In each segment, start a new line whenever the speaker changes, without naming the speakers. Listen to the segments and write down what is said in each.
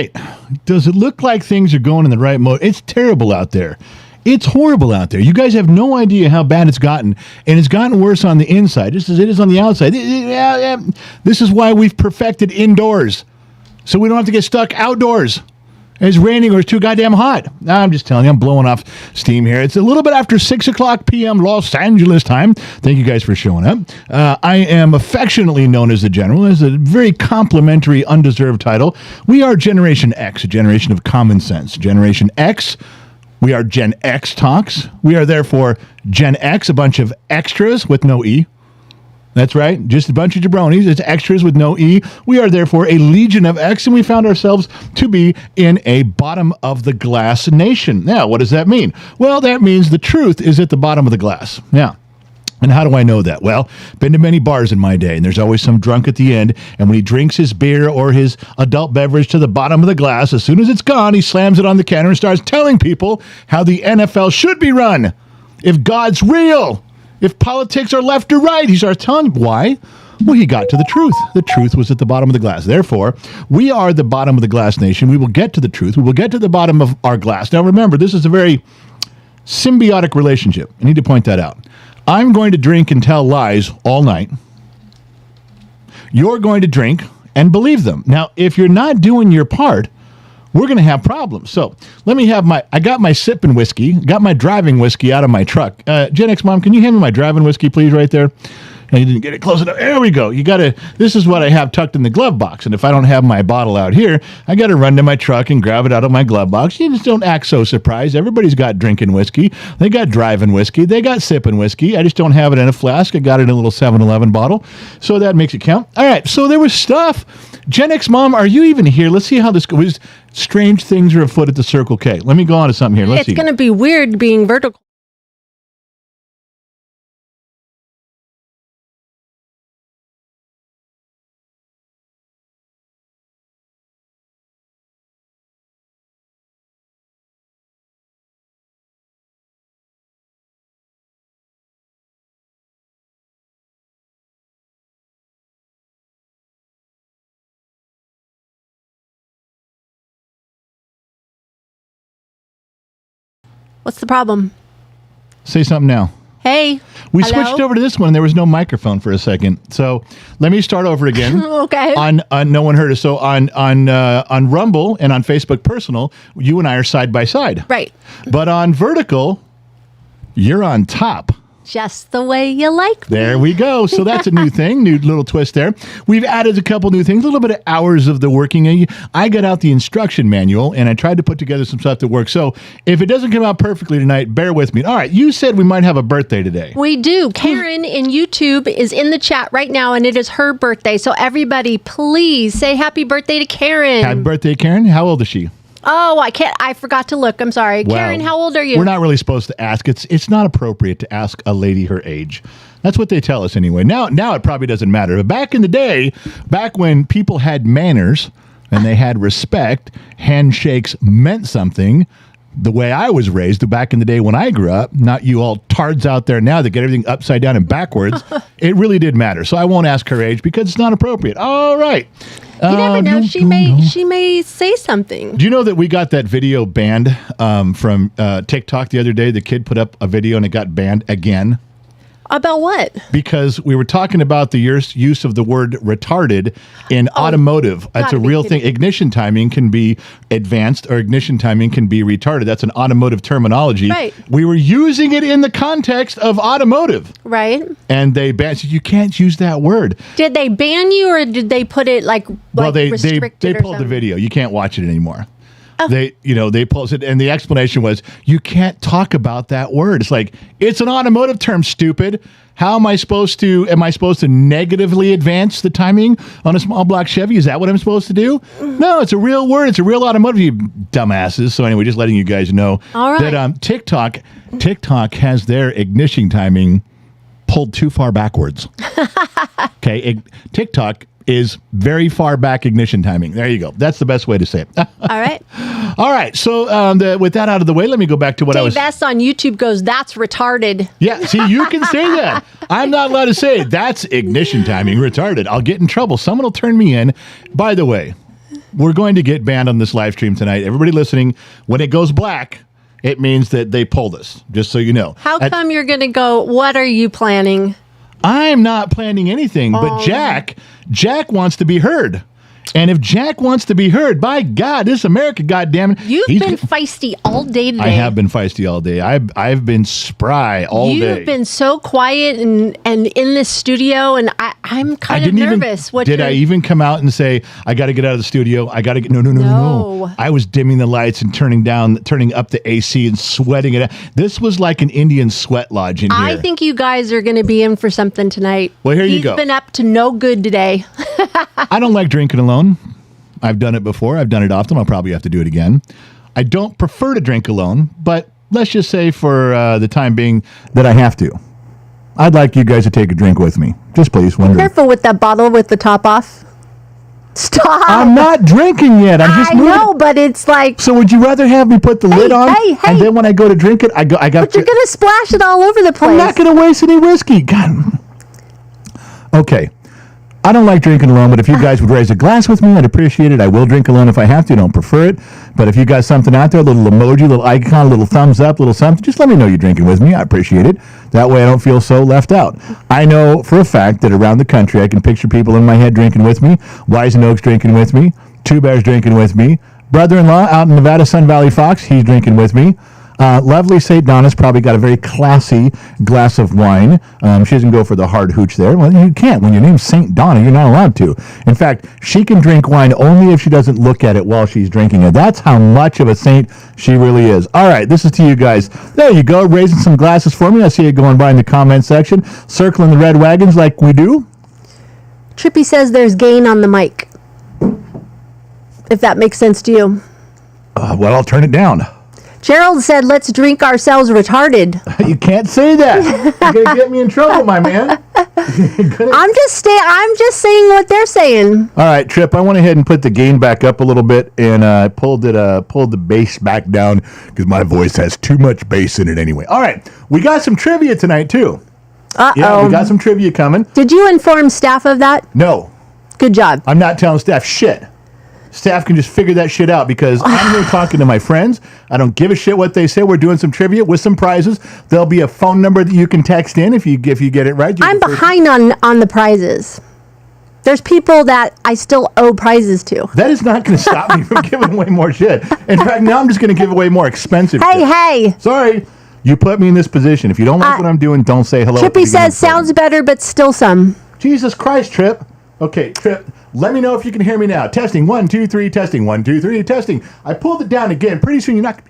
right. Does it look like things are going in the right mode? It's terrible out there. It's horrible out there. You guys have no idea how bad it's gotten, and it's gotten worse on the inside, just as it is on the outside. This is why we've perfected indoors, so we don't have to get stuck outdoors. It's raining or it's too goddamn hot. I'm just telling you, I'm blowing off steam here. It's a little bit after 6 o'clock p.m. Los Angeles time. Thank you guys for showing up. I am affectionately known as the General, as a very complimentary, undeserved title. We are Generation X, a generation of common sense. Generation X. We are Gen X Talks. We are therefore Gen X, a bunch of extras with no E. That's right. Just a bunch of jabronis. It's extras with no E. We are therefore a legion of X, and we found ourselves to be in a bottom of the glass nation. Now, what does that mean? Well, that means the truth is at the bottom of the glass. Yeah. And how do I know that? Well, been to many bars in my day, and there's always some drunk at the end, and when he drinks his beer or his adult beverage to the bottom of the glass, as soon as it's gone, he slams it on the counter and starts telling people how the NFL should be run. If God's real, if politics are left or right, he starts telling why. Well, he got to the truth. The truth was at the bottom of the glass. Therefore, we are the bottom of the glass nation. We will get to the truth. We will get to the bottom of our glass. Now, remember, this is a very symbiotic relationship. I need to point that out. I'm going to drink and tell lies all night. You're going to drink and believe them. Now, if you're not doing your part, we're going to have problems. So let me have I got my sipping whiskey, got my driving whiskey out of my truck. Gen X Mom, can you hand me my driving whiskey, please, right there? And you didn't get it close enough. There we go. This is what I have tucked in the glove box. And if I don't have my bottle out here, I got to run to my truck and grab it out of my glove box. You just don't act so surprised. Everybody's got drinking whiskey. They got driving whiskey. They got sipping whiskey. I just don't have it in a flask. I got it in a little 7-Eleven bottle. So that makes it count. All right. So there was stuff. Gen X Mom, are you even here? Let's see how this goes. Strange things are afoot at the Circle K. Let me go on to something here. Let's see.
It's going to be weird being vertical. What's the problem?
Say something now.
Hey.
We
hello?
switched over to this one, and there was no microphone for a second. So let me start over again.
Okay.
On No One Heard Us. So on Rumble and on Facebook Personal, you and I are side by side.
Right.
But on Vertical, you're on top.
Just the way you like me.
There we go. So that's a new thing, new little twist there. We've added a couple new things, a little bit of hours of the working. I got out the instruction manual, and I tried to put together some stuff that works. So if it doesn't come out perfectly tonight, bear with me. All right, you said we might have a birthday today.
We do. Karen in YouTube is in the chat right now, and it is her birthday. So everybody, please say happy birthday to Karen.
Happy birthday, Karen. How old is she?
Oh, I forgot to look. I'm sorry.
Well,
Karen, how old are you?
We're not really supposed to ask. It's not appropriate to ask a lady her age. That's what they tell us anyway. Now it probably doesn't matter. But back in the day, back when people had manners and they had respect, handshakes meant something. The way I was raised back in the day when I grew up, not you all tards out there now that get everything upside down and backwards, it really did matter. So I won't ask her age because it's not appropriate. All right.
You never know. She may say something.
Do you know that we got that video banned from TikTok the other day? The kid put up a video and it got banned again.
About what?
Because we were talking about the use of the word retarded in automotive. That's a real thing. Ignition timing can be advanced or ignition timing can be retarded. That's an automotive terminology. Right. We were using it in the context of automotive.
Right.
And they banned. So you can't use that word.
Did they ban you or did they put it like restricted
they pulled the video. You can't watch it anymore. They posted, and the explanation was, you can't talk about that word. It's like, it's an automotive term, stupid. How am I supposed to negatively advance the timing on a small block Chevy? Is that what I'm supposed to do? No, it's a real word. It's a real automotive, you dumbasses. So anyway, just letting you guys know that TikTok has their ignition timing pulled too far backwards. Okay, TikTok is very far back ignition timing. There you go. That's the best way to say it.
All right.
All right. So with that out of the way, let me go back to what I was...
Dave S. on YouTube goes, that's retarded.
Yeah. See, you can say that. I'm not allowed to say it. That's ignition timing retarded. I'll get in trouble. Someone will turn me in. By the way, we're going to get banned on this live stream tonight. Everybody listening, when it goes black, it means that they pulled us, just so you know.
How come you're going to go, what are you planning?
I'm not planning anything, but Jack wants to be heard. And if Jack wants to be heard, by God, this is America, goddammit.
You've been feisty all day today.
I have been feisty all day. I've been spry all day.
You've been so quiet and in this studio, and I'm kind of nervous.
Did I even come out and say, I got to get out of the studio? I got to get, no. I was dimming the lights and turning up the AC and sweating it out. This was like an Indian sweat lodge in here.
I think you guys are going to be in for something tonight.
Well, here you go.
He's been up to no good today.
I don't like drinking alone. I've done it before. I've done it often. I'll probably have to do it again. I don't prefer to drink alone, but let's just say for the time being that I have to. I'd like you guys to take a drink with me. Just please. One drink.
Careful with that bottle with the top off. Stop.
I'm not drinking yet. I'm just moving.
I know, but it's like...
So would you rather have me put the lid on? And then when I go to drink it, I got...
But you're going to splash it all over the place.
I'm not going to waste any whiskey. God. Okay. I don't like drinking alone, but if you guys would raise a glass with me, I'd appreciate it. I will drink alone if I have to. I don't prefer it. But if you got something out there, a little emoji, little icon, little thumbs up, little something, just let me know you're drinking with me. I appreciate it. That way I don't feel so left out. I know for a fact that around the country, I can picture people in my head drinking with me. Wise and Oaks drinking with me. Two Bears drinking with me. Brother-in-law out in Nevada, Sun Valley Fox, he's drinking with me. Lovely St. Donna's probably got a very classy glass of wine. She doesn't go for the hard hooch there. Well, you can't. When your name's St. Donna, you're not allowed to. In fact, she can drink wine only if she doesn't look at it while she's drinking it. That's how much of a saint she really is. All right, this is to you guys. There you go, raising some glasses for me. I see you going by in the comment section, circling the red wagons like we do.
Trippy says there's gain on the mic. If that makes sense to you.
Well, I'll turn it down.
Gerald said, let's drink ourselves retarded.
You can't say that. You're going to get me in trouble, my man.
I'm just saying what they're saying.
All right, Trip, I went ahead and put the gain back up a little bit and pulled the bass back down because my voice has too much bass in it anyway. All right, we got some trivia tonight, too.
Uh-oh.
Yeah, we got some trivia coming.
Did you inform staff of that?
No.
Good job.
I'm not telling staff shit. Staff can just figure that shit out because I'm here talking to my friends. I don't give a shit what they say. We're doing some trivia with some prizes. There'll be a phone number that you can text in if you get it right.
I'm behind on the prizes. There's people that I still owe prizes to.
That is not going to stop me from giving away more shit. In fact, now I'm just going to give away more expensive shit.
Hey.
Sorry. You put me in this position. If you don't like what I'm doing, don't say hello.
Trippy says, sounds better, but still some.
Jesus Christ, Trip. Okay, Trip, let me know if you can hear me now. Testing, 1, 2, 3, testing, 1, 2, 3, testing. I pulled it down again. Pretty soon you're not...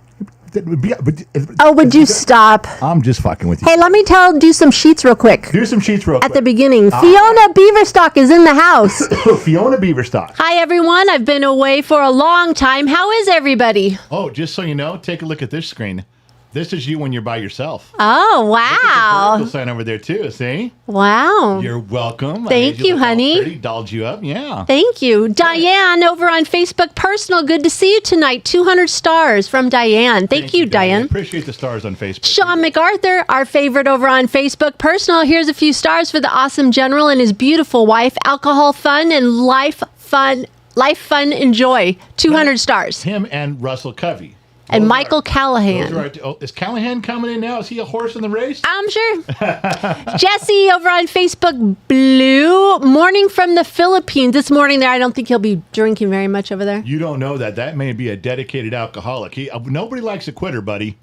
Oh, would you stop?
I'm just fucking with you.
Hey, let me do some sheets real quick.
Do some sheets real quick.
At the beginning. Fiona Beaverstock is in the house.
Fiona Beaverstock.
Hi, everyone. I've been away for a long time. How is everybody?
Oh, just so you know, take a look at this screen. This is you when you're by yourself.
Oh, wow.
Look at the sign over there, too, see?
Wow.
You're welcome.
Thank you, honey.
Pretty, dolled you up, yeah.
Thank you. Diane over on Facebook Personal. Good to see you tonight. 200 stars from Diane. Thank you, Diane.
Appreciate the stars on Facebook.
Sean MacArthur, our favorite over on Facebook Personal. Here's a few stars for the awesome general and his beautiful wife. Alcohol fun and life fun, enjoy. 200 stars.
Him and Russell Covey.
And Michael Callahan.
Is Callahan coming in now? Is he a horse in the race?
I'm sure. Jesse over on Facebook Blue. Morning from the Philippines. This morning there, I don't think he'll be drinking very much over there.
You don't know that. That may be a dedicated alcoholic. Nobody likes a quitter, buddy.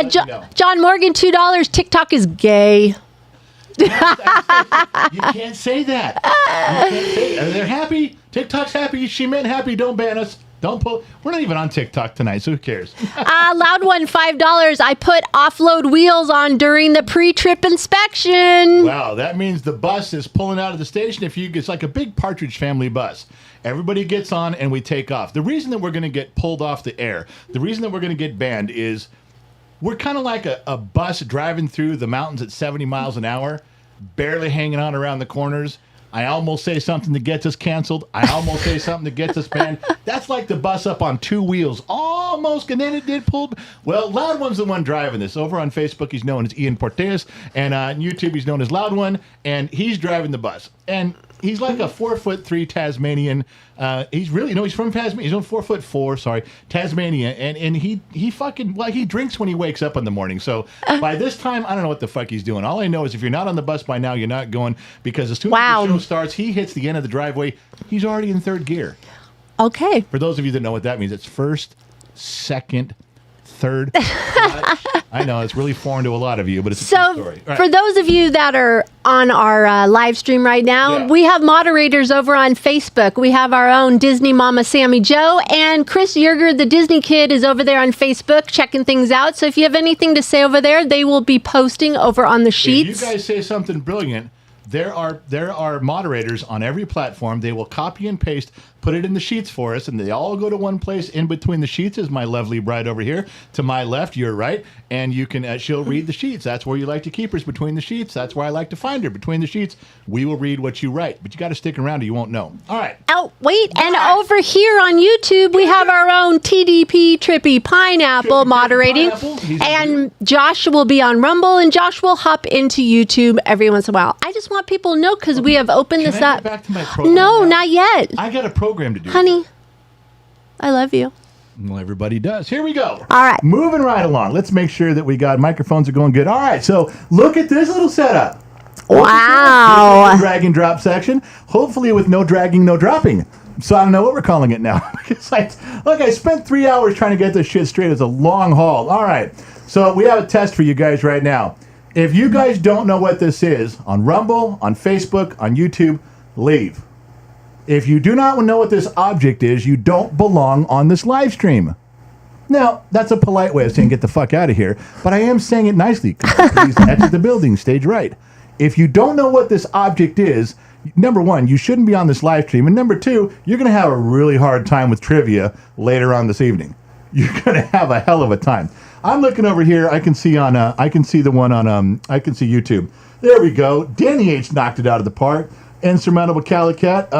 John Morgan, $2. TikTok is gay.
You can't say that. They're happy. TikTok's happy. She meant happy. Don't ban us. Don't pull. We're not even on TikTok tonight, so who cares?
Loud one, $5. I put offload wheels on during the pre-trip inspection.
Wow, that means the bus is pulling out of the station. It's like a big Partridge Family bus. Everybody gets on and we take off. The reason that we're going to get pulled off the air, the reason that we're going to get banned is we're kind of like a bus driving through the mountains at 70 miles an hour, barely hanging on around the corners. I almost say something that gets us canceled. I almost say something that gets us banned. That's like the bus up on two wheels. Almost, and then it did pull. Well, Loud One's the one driving this. Over on Facebook, he's known as Ian Portes, and on YouTube, he's known as Loud One, and he's driving the bus. And he's like a 4'3" Tasmanian. He's really he's from Tasmania. He's on 4'4", sorry, Tasmania, and he fucking he drinks when he wakes up in the morning. So by this time, I don't know what the fuck he's doing. All I know is if you're not on the bus by now, you're not going, because as soon as the show starts, he hits the end of the driveway. He's already in third gear.
Okay.
For those of you that know what that means, it's first, second, third. I know it's really foreign to a lot of you, but it's a true story. Right.
For those of you that are on our live stream right now, we have moderators over on Facebook. We have our own Disney Mama Sammy Joe, and Chris Yerger, the Disney Kid, is over there on Facebook checking things out. So if you have anything to say over there, they will be posting over on the sheets.
If you guys say something brilliant, there are moderators on every platform. They will copy and paste, put it in the sheets for us, and they all go to one place. In between the sheets is my lovely bride over here. To my left, you're right, and you can she'll read the sheets. That's where you like to keep her, is between the sheets. That's where I like to find her, between the sheets. We will read what you write, but you got to stick around or you won't know. All right.
Oh, wait, and over here on YouTube, we have our own TDP Trippy Pineapple moderating, and Josh will be on Rumble, and Josh will hop into YouTube every once in a while. I just want people to know, because we have opened this up.
Get back to my program
no,
now?
not yet.
I got a program to do.
Honey, I love you.
Well, everybody does. Here we go.
All right.
Moving right along. Let's make sure that we got microphones are going good. All right. So look at this little setup.
Wow.
Drag and drop section. Hopefully with no dragging, no dropping. So I don't know what we're calling it now. Look, I spent 3 hours trying to get this shit straight. It's a long haul. All right. So we have a test for you guys right now. If you guys don't know what this is, on Rumble, on Facebook, on YouTube, leave. If you do not know what this object is, you don't belong on this live stream. Now, that's a polite way of saying get the fuck out of here, but I am saying it nicely. Please exit the building, stage right. If you don't know what this object is, number one, you shouldn't be on this live stream, and number two, you're going to have a really hard time with trivia later on this evening. You're going to have a hell of a time. I'm looking over here. I can see on. I can see the one on. I can see YouTube. There we go. Danny H knocked it out of the park. Insurmountable Calicat.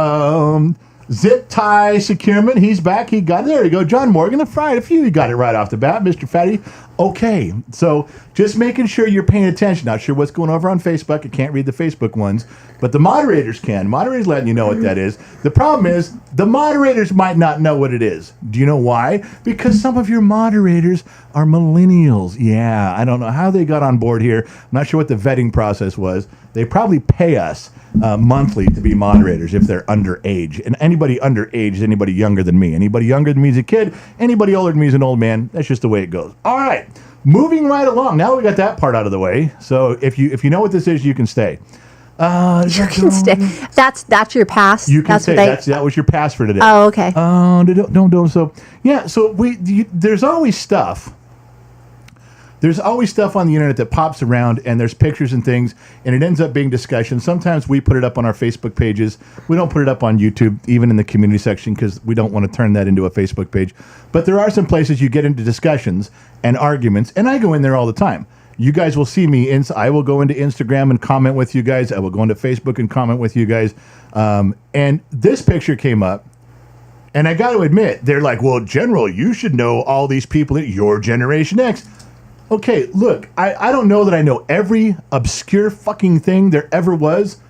Zip tie securement. He's back. He got it. There you go. John Morgan. A few. You got it right off the bat, Mr. Fatty. Okay. So just making sure you're paying attention. Not sure what's going over on Facebook. I can't read the Facebook ones, but the moderators can. Moderators letting you know what that is. The problem is the moderators might not know what it is. Do you know why? Because some of your moderators are millennials. Yeah. I don't know how they got on board here. I'm not sure what the vetting process was. They probably pay us monthly to be moderators if they're underage. And anybody underage is anybody younger than me. Anybody younger than me is a kid. Anybody older than me is an old man. That's just the way it goes. All right. Moving right along. Now we got that part out of the way. So if you know what this is, you can stay.
You can stay. That's your pass.
You can stay. That was your pass for today.
Oh, okay.
Don't. So yeah. So there's always stuff. There's always stuff on the internet that pops around, and there's pictures and things, and it ends up being discussion. Sometimes we put it up on our Facebook pages. We don't put it up on YouTube, even in the community section, because we don't want to turn that into a Facebook page. But there are some places you get into discussions and arguments, and I go in there all the time. You guys will see me. I will go into Instagram and comment with you guys. I will go into Facebook and comment with you guys. And this picture came up, and I got to admit, they're like, well, General, you should know all these people at your Generation X. Okay, look, I don't know that I know every obscure fucking thing there ever was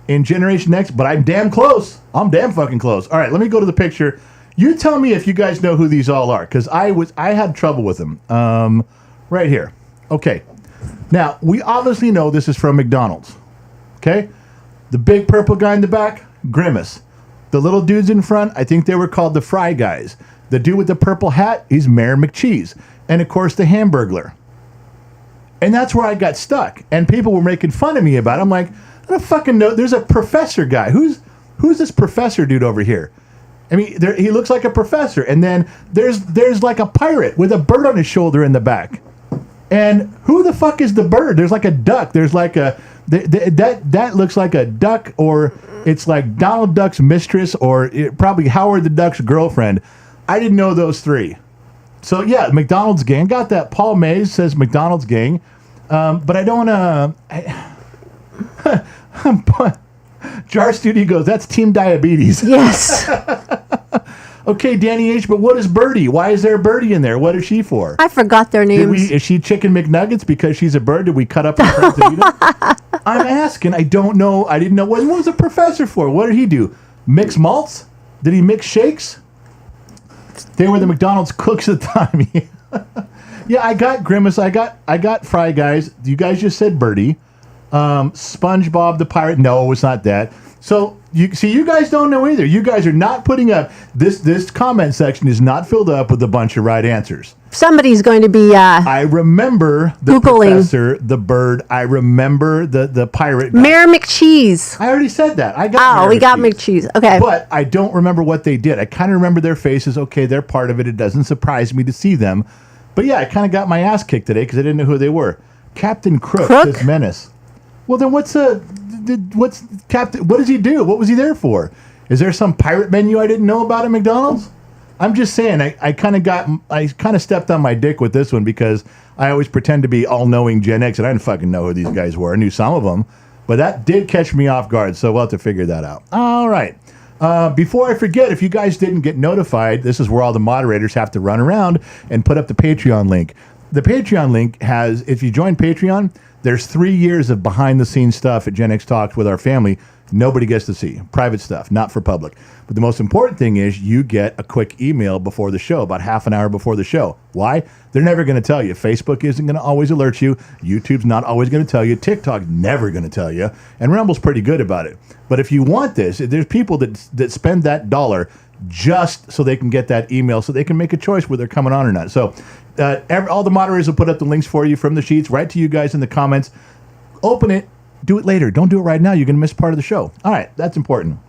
in Generation X, but I'm damn close. I'm damn fucking close. All right, let me go to the picture. You tell me if you guys know who these all are, because I had trouble with them. Right here. Okay. Now, we obviously know this is from McDonald's. Okay? The big purple guy in the back, Grimace. The little dudes in front, I think they were called the Fry Guys. The dude with the purple hat, he's Mayor McCheese. And, of course, the Hamburglar. And that's where I got stuck. And people were making fun of me about it. I'm like, I don't fucking know. There's a professor guy. Who's this professor dude over here? I mean, he looks like a professor. And then there's like a pirate with a bird on his shoulder in the back. And who the fuck is the bird? There's like a duck. There's like that looks like a duck, or it's like Donald Duck's mistress, or probably Howard the Duck's girlfriend. I didn't know those three. So, yeah, McDonald's gang. Got that. Paul Mays says McDonald's gang. But I don't Jar Studio goes, that's Team Diabetes.
Yes.
Okay, Danny H., but what is Birdie? Why is there a Birdie in there? What is she for?
I forgot their names.
Is she Chicken McNuggets because she's a bird? Did we cut up her friends to eat them? I'm asking. I don't know. I didn't know. What was the professor for? What did he do? Mix malts? Did he mix shakes? They were the McDonald's cooks at the time. Yeah, I got Grimace. I got Fry Guys. You guys just said Birdie. SpongeBob the Pirate. No, it's not that. So you guys don't know either. You guys are not putting up this comment section is not filled up with a bunch of right answers.
Somebody's going to be
I remember the
Googling.
professor, the bird. I remember the pirate guy.
Mayor McCheese.
I already said that. I got Mayor
We got
McCheese.
McCheese. Okay.
But I don't remember what they did. I kind of remember their faces. Okay, they're part of it. It doesn't surprise me to see them. But yeah, I kind of got my ass kicked today because I didn't know who they were. Captain Crook, this menace. Well, then what's Captain? What does he do? What was he there for? Is there some pirate menu I didn't know about at McDonald's? I'm just saying. I kind of stepped on my dick with this one because I always pretend to be all-knowing Gen X, and I didn't fucking know who these guys were. I knew some of them, but that did catch me off guard. So we'll have to figure that out. All right. Before I forget, if you guys didn't get notified, this is where all the moderators have to run around and put up the Patreon link. The Patreon link has, if you join Patreon, there's 3 years of behind-the-scenes stuff at Gen X Talks with our family. Nobody gets to see. Private stuff, not for public. But the most important thing is you get a quick email before the show, about half an hour before the show. Why? They're never going to tell you. Facebook isn't going to always alert you. YouTube's not always going to tell you. TikTok's never going to tell you. And Rumble's pretty good about it. But if you want this, there's people that spend that dollar just so they can get that email so they can make a choice whether they're coming on or not. So all the moderators will put up the links for you from the sheets right to you guys in the comments. Open it. Do it later. Don't do it right now. You're going to miss part of the show. All right. That's important.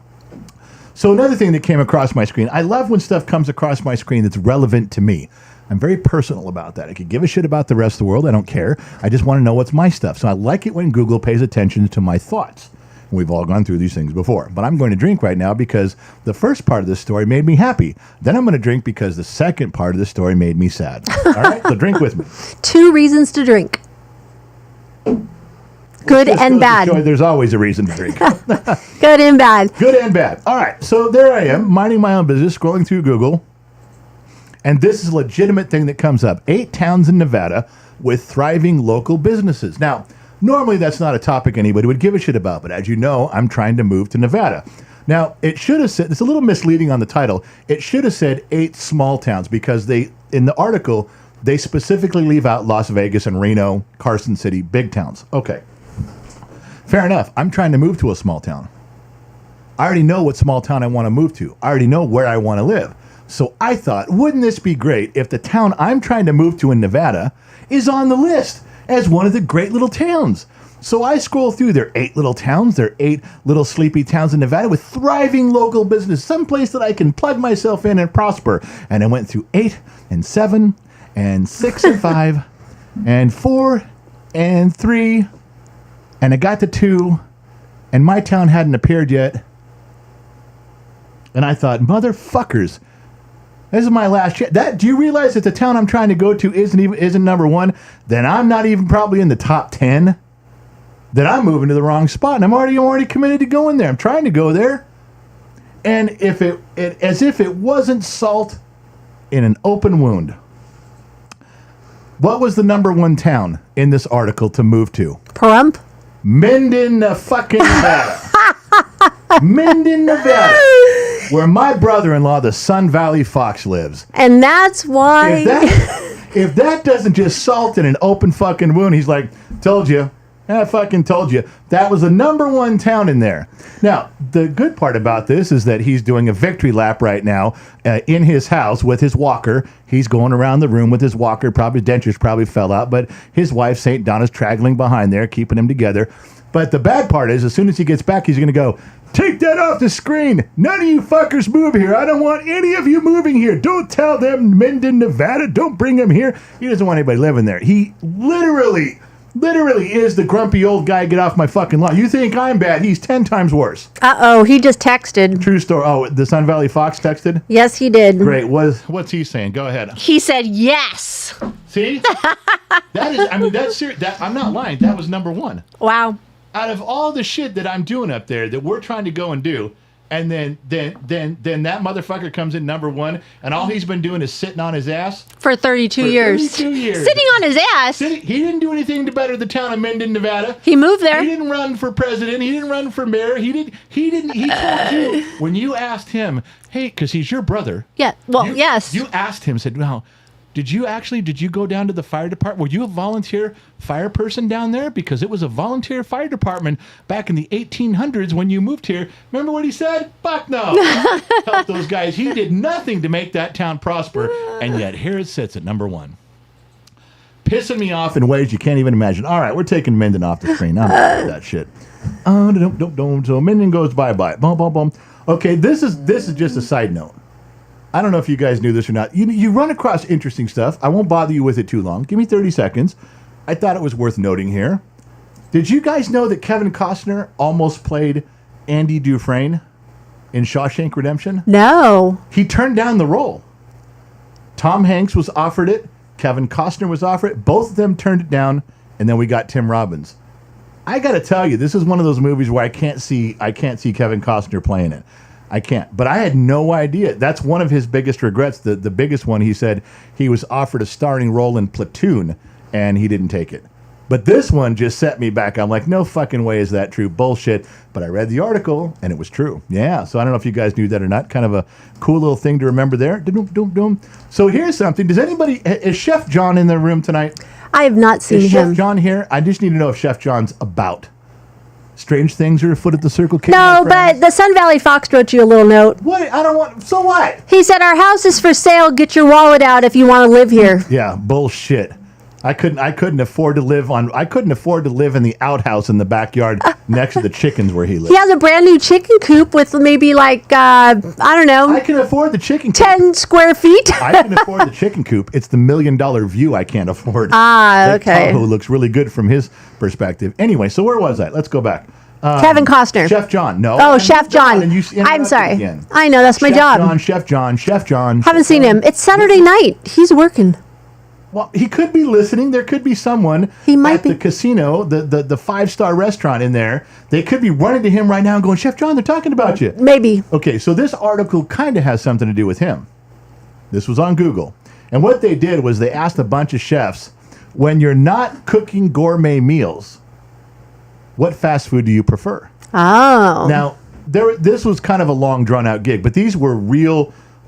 So another thing that came across my screen, I love when stuff comes across my screen that's relevant to me. I'm very personal about that. I could give a shit about the rest of the world. I don't care. I just want to know what's my stuff. So I like it when Google pays attention to my thoughts. We've all gone through these things before. But I'm going to drink right now because the first part of this story made me happy. Then I'm going to drink because the second part of the story made me sad. All right? So drink with me.
2 reasons to drink. Good and bad.
There's always a reason to drink.
Good and bad.
Good and bad. All right. So there I am, minding my own business, scrolling through Google. And this is a legitimate thing that comes up. 8 towns in Nevada with thriving local businesses. Now, normally that's not a topic anybody would give a shit about. But as you know, I'm trying to move to Nevada. Now, it should have said, it's a little misleading on the title. It should have said 8 small towns because in the article, they specifically leave out Las Vegas and Reno, Carson City, big towns. Okay. Fair enough. I'm trying to move to a small town. I already know what small town I want to move to. I already know where I want to live. So I thought, wouldn't this be great if the town I'm trying to move to in Nevada is on the list as one of the great little towns? So I scroll through. There are 8 little towns. There are 8 little sleepy towns in Nevada with thriving local business, someplace that I can plug myself in and prosper. And I went through 8 and 7 and 6 and 5 and 4 and 3. And I got to 2, and my town hadn't appeared yet. And I thought, motherfuckers, this is my last chance. Do you realize that the town I'm trying to go to isn't number 1? Then I'm not even probably in the top 10. Then I'm moving to the wrong spot, and I'm already committed to going there. I'm trying to go there. And as if it wasn't salt in an open wound. What was the number 1 town in this article to move to?
Pahrump?
Minden, fucking Nevada. Minden, Nevada. Where my brother-in-law, the Sun Valley Fox, lives.
And that's why...
If that doesn't just salt in an open fucking wound, he's like, told you. I fucking told you. That was the number 1 town in there. Now, the good part about this is that he's doing a victory lap right now in his house with his walker. He's going around the room with his walker. Probably dentures probably fell out, but his wife, St. Donna's, traggling behind there, keeping him together. But the bad part is, as soon as he gets back, he's going to go, take that off the screen. None of you fuckers move here. I don't want any of you moving here. Don't tell them Minden, Nevada. Don't bring them here. He doesn't want anybody living there. He literally is the grumpy old guy, get off my fucking lawn. You think I'm bad. He's 10 times worse.
Uh-oh, he just texted.
True story. Oh, the Sun Valley Fox texted?
Yes, he did.
Great. What's he saying? Go ahead.
He said yes.
See? That's serious. I'm not lying. That was number 1.
Wow.
Out of all the shit that I'm doing up there that we're trying to go and do, And then that motherfucker comes in number 1, and all he's been doing is sitting on his ass
for 32 years.
32 years.
Sitting on his ass.
He didn't do anything to better the town of Minden, Nevada.
He moved there.
He didn't run for president. He didn't run for mayor. He told you when you asked him, hey, because he's your brother.
Yeah. Well, yes.
You asked him, said, well, did you go down to the fire department? Were you a volunteer fire person down there? Because it was a volunteer fire department back in the 1800s when you moved here. Remember what he said? Fuck no. Help those guys. He did nothing to make that town prosper. And yet here it sits at number 1. Pissing me off in ways you can't even imagine. All right, we're taking Minden off the screen. That shit. So Minden goes bye-bye. Boom, boom, boom. Okay, this is just a side note. I don't know if you guys knew this or not. You run across interesting stuff. I won't bother you with it too long. Give me 30 seconds. I thought it was worth noting here. Did you guys know that Kevin Costner almost played Andy Dufresne in Shawshank Redemption?
No.
He turned down the role. Tom Hanks was offered it. Kevin Costner was offered it. Both of them turned it down, and then we got Tim Robbins. I got to tell you, this is one of those movies where I can't see Kevin Costner playing it. I can't. But I had no idea. That's one of his biggest regrets. The biggest one, he said he was offered a starring role in Platoon, and he didn't take it. But this one just set me back. I'm like, no fucking way is that true. Bullshit. But I read the article, and it was true. Yeah, so I don't know if you guys knew that or not. Kind of a cool little thing to remember there. So here's something. Is Chef John in the room tonight?
I have not seen
him.
Chef
John here? I just need to know if Chef John's about. Strange things are afoot at the Circle K.
No, but the Sun Valley Fox wrote you a little note.
What? I don't want. So what?
He said, our house is for sale. Get your wallet out if you want to live here.
Yeah, bullshit. I couldn't afford to live in the outhouse in the backyard next to the chickens where he lives.
He has a brand new chicken coop with maybe like, I don't know.
I can afford the chicken coop.
10 square feet.
I can afford the chicken coop. It's the $1 million view I can't afford.
Okay.
Tahoe looks really good from his perspective. Anyway, so where was I? Let's go back.
Kevin Costner.
Chef John. No.
Oh, Chef John.
I'm
sorry. Again. I know, that's my job.
Chef John.
Haven't seen him. It's Saturday night. He's working.
Well, he could be listening. There could be someone at the casino, the 5-star restaurant in there. They could be running to him right now and going, Chef John, they're talking about you.
Maybe.
Okay, so this article kind of has something to do with him. This was on Google. And what they did was they asked a bunch of chefs, when you're not cooking gourmet meals, what fast food do you prefer?
Oh.
Now, this was kind of a long, drawn-out gig, but these were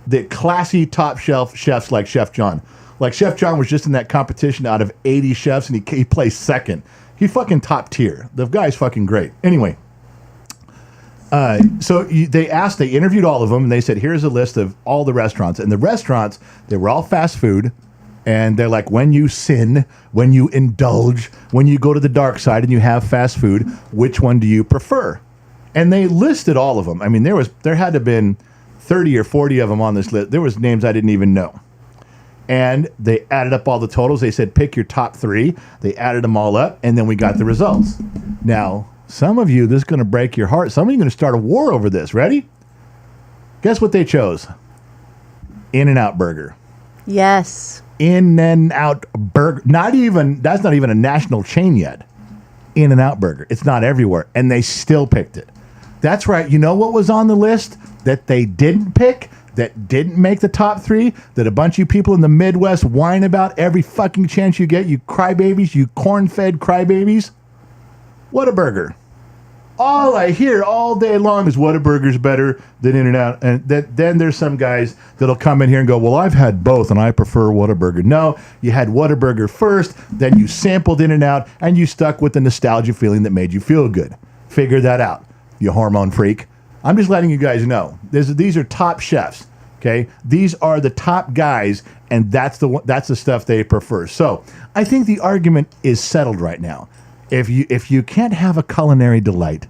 the classy top-shelf chefs like Chef John. Like, Chef John was just in that competition out of 80 chefs, and he placed second. He fucking top tier. The guy's fucking great. Anyway, so they interviewed all of them, and they said, here's a list of all the restaurants. And the restaurants, they were all fast food, and they're like, when you sin, when you indulge, when you go to the dark side and you have fast food, which one do you prefer? And they listed all of them. I mean, there had to have been 30 or 40 of them on this list. There was names I didn't even know. And they added up all the totals. They said, pick your top 3. They added them all up, and then we got the results. Now, some of you, this is going to break your heart. Some of you are going to start a war over this. Ready? Guess what they chose? In-N-Out Burger.
Yes.
In-N-Out Burger. That's not even a national chain yet. In-N-Out Burger. It's not everywhere, and they still picked it. That's right. You know what was on the list that they didn't pick? That didn't make the top 3, that a bunch of you people in the Midwest whine about every fucking chance you get, you crybabies, you corn-fed crybabies? Whataburger. All I hear all day long is Whataburger's better than In-N-Out. And then there's some guys that'll come in here and go, well, I've had both, and I prefer Whataburger. No, you had Whataburger first, then you sampled In-N-Out, and you stuck with the nostalgia feeling that made you feel good. Figure that out, you hormone freak. I'm just letting you guys know. These are top chefs, okay? These are the top guys, and that's the stuff they prefer. So I think the argument is settled right now. If you can't have a culinary delight,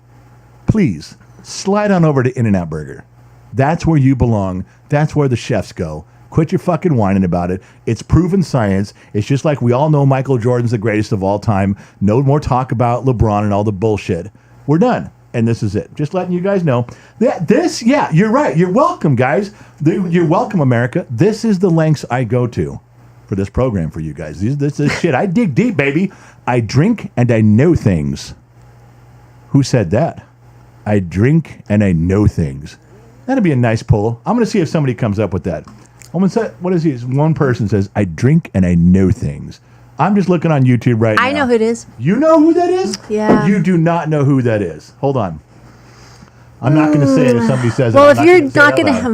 please slide on over to In-N-Out Burger. That's where you belong. That's where the chefs go. Quit your fucking whining about it. It's proven science. It's just like we all know Michael Jordan's the greatest of all time. No more talk about LeBron and all the bullshit. We're done. And this is it. Just letting you guys know. You're right. You're welcome, guys. You're welcome, America. This is the lengths I go to for this program for you guys. This is shit. I dig deep, baby. I drink and I know things. Who said that? I drink and I know things. That'd be a nice pull. I'm going to see if somebody comes up with that. What is he? One person says, I drink and I know things. I'm just looking on YouTube right now.
I know who it is.
You know who that is?
Yeah.
You do not know who that is. Hold on. I'm not going to say it if somebody says
well,
it.
Well, if you're not going to have...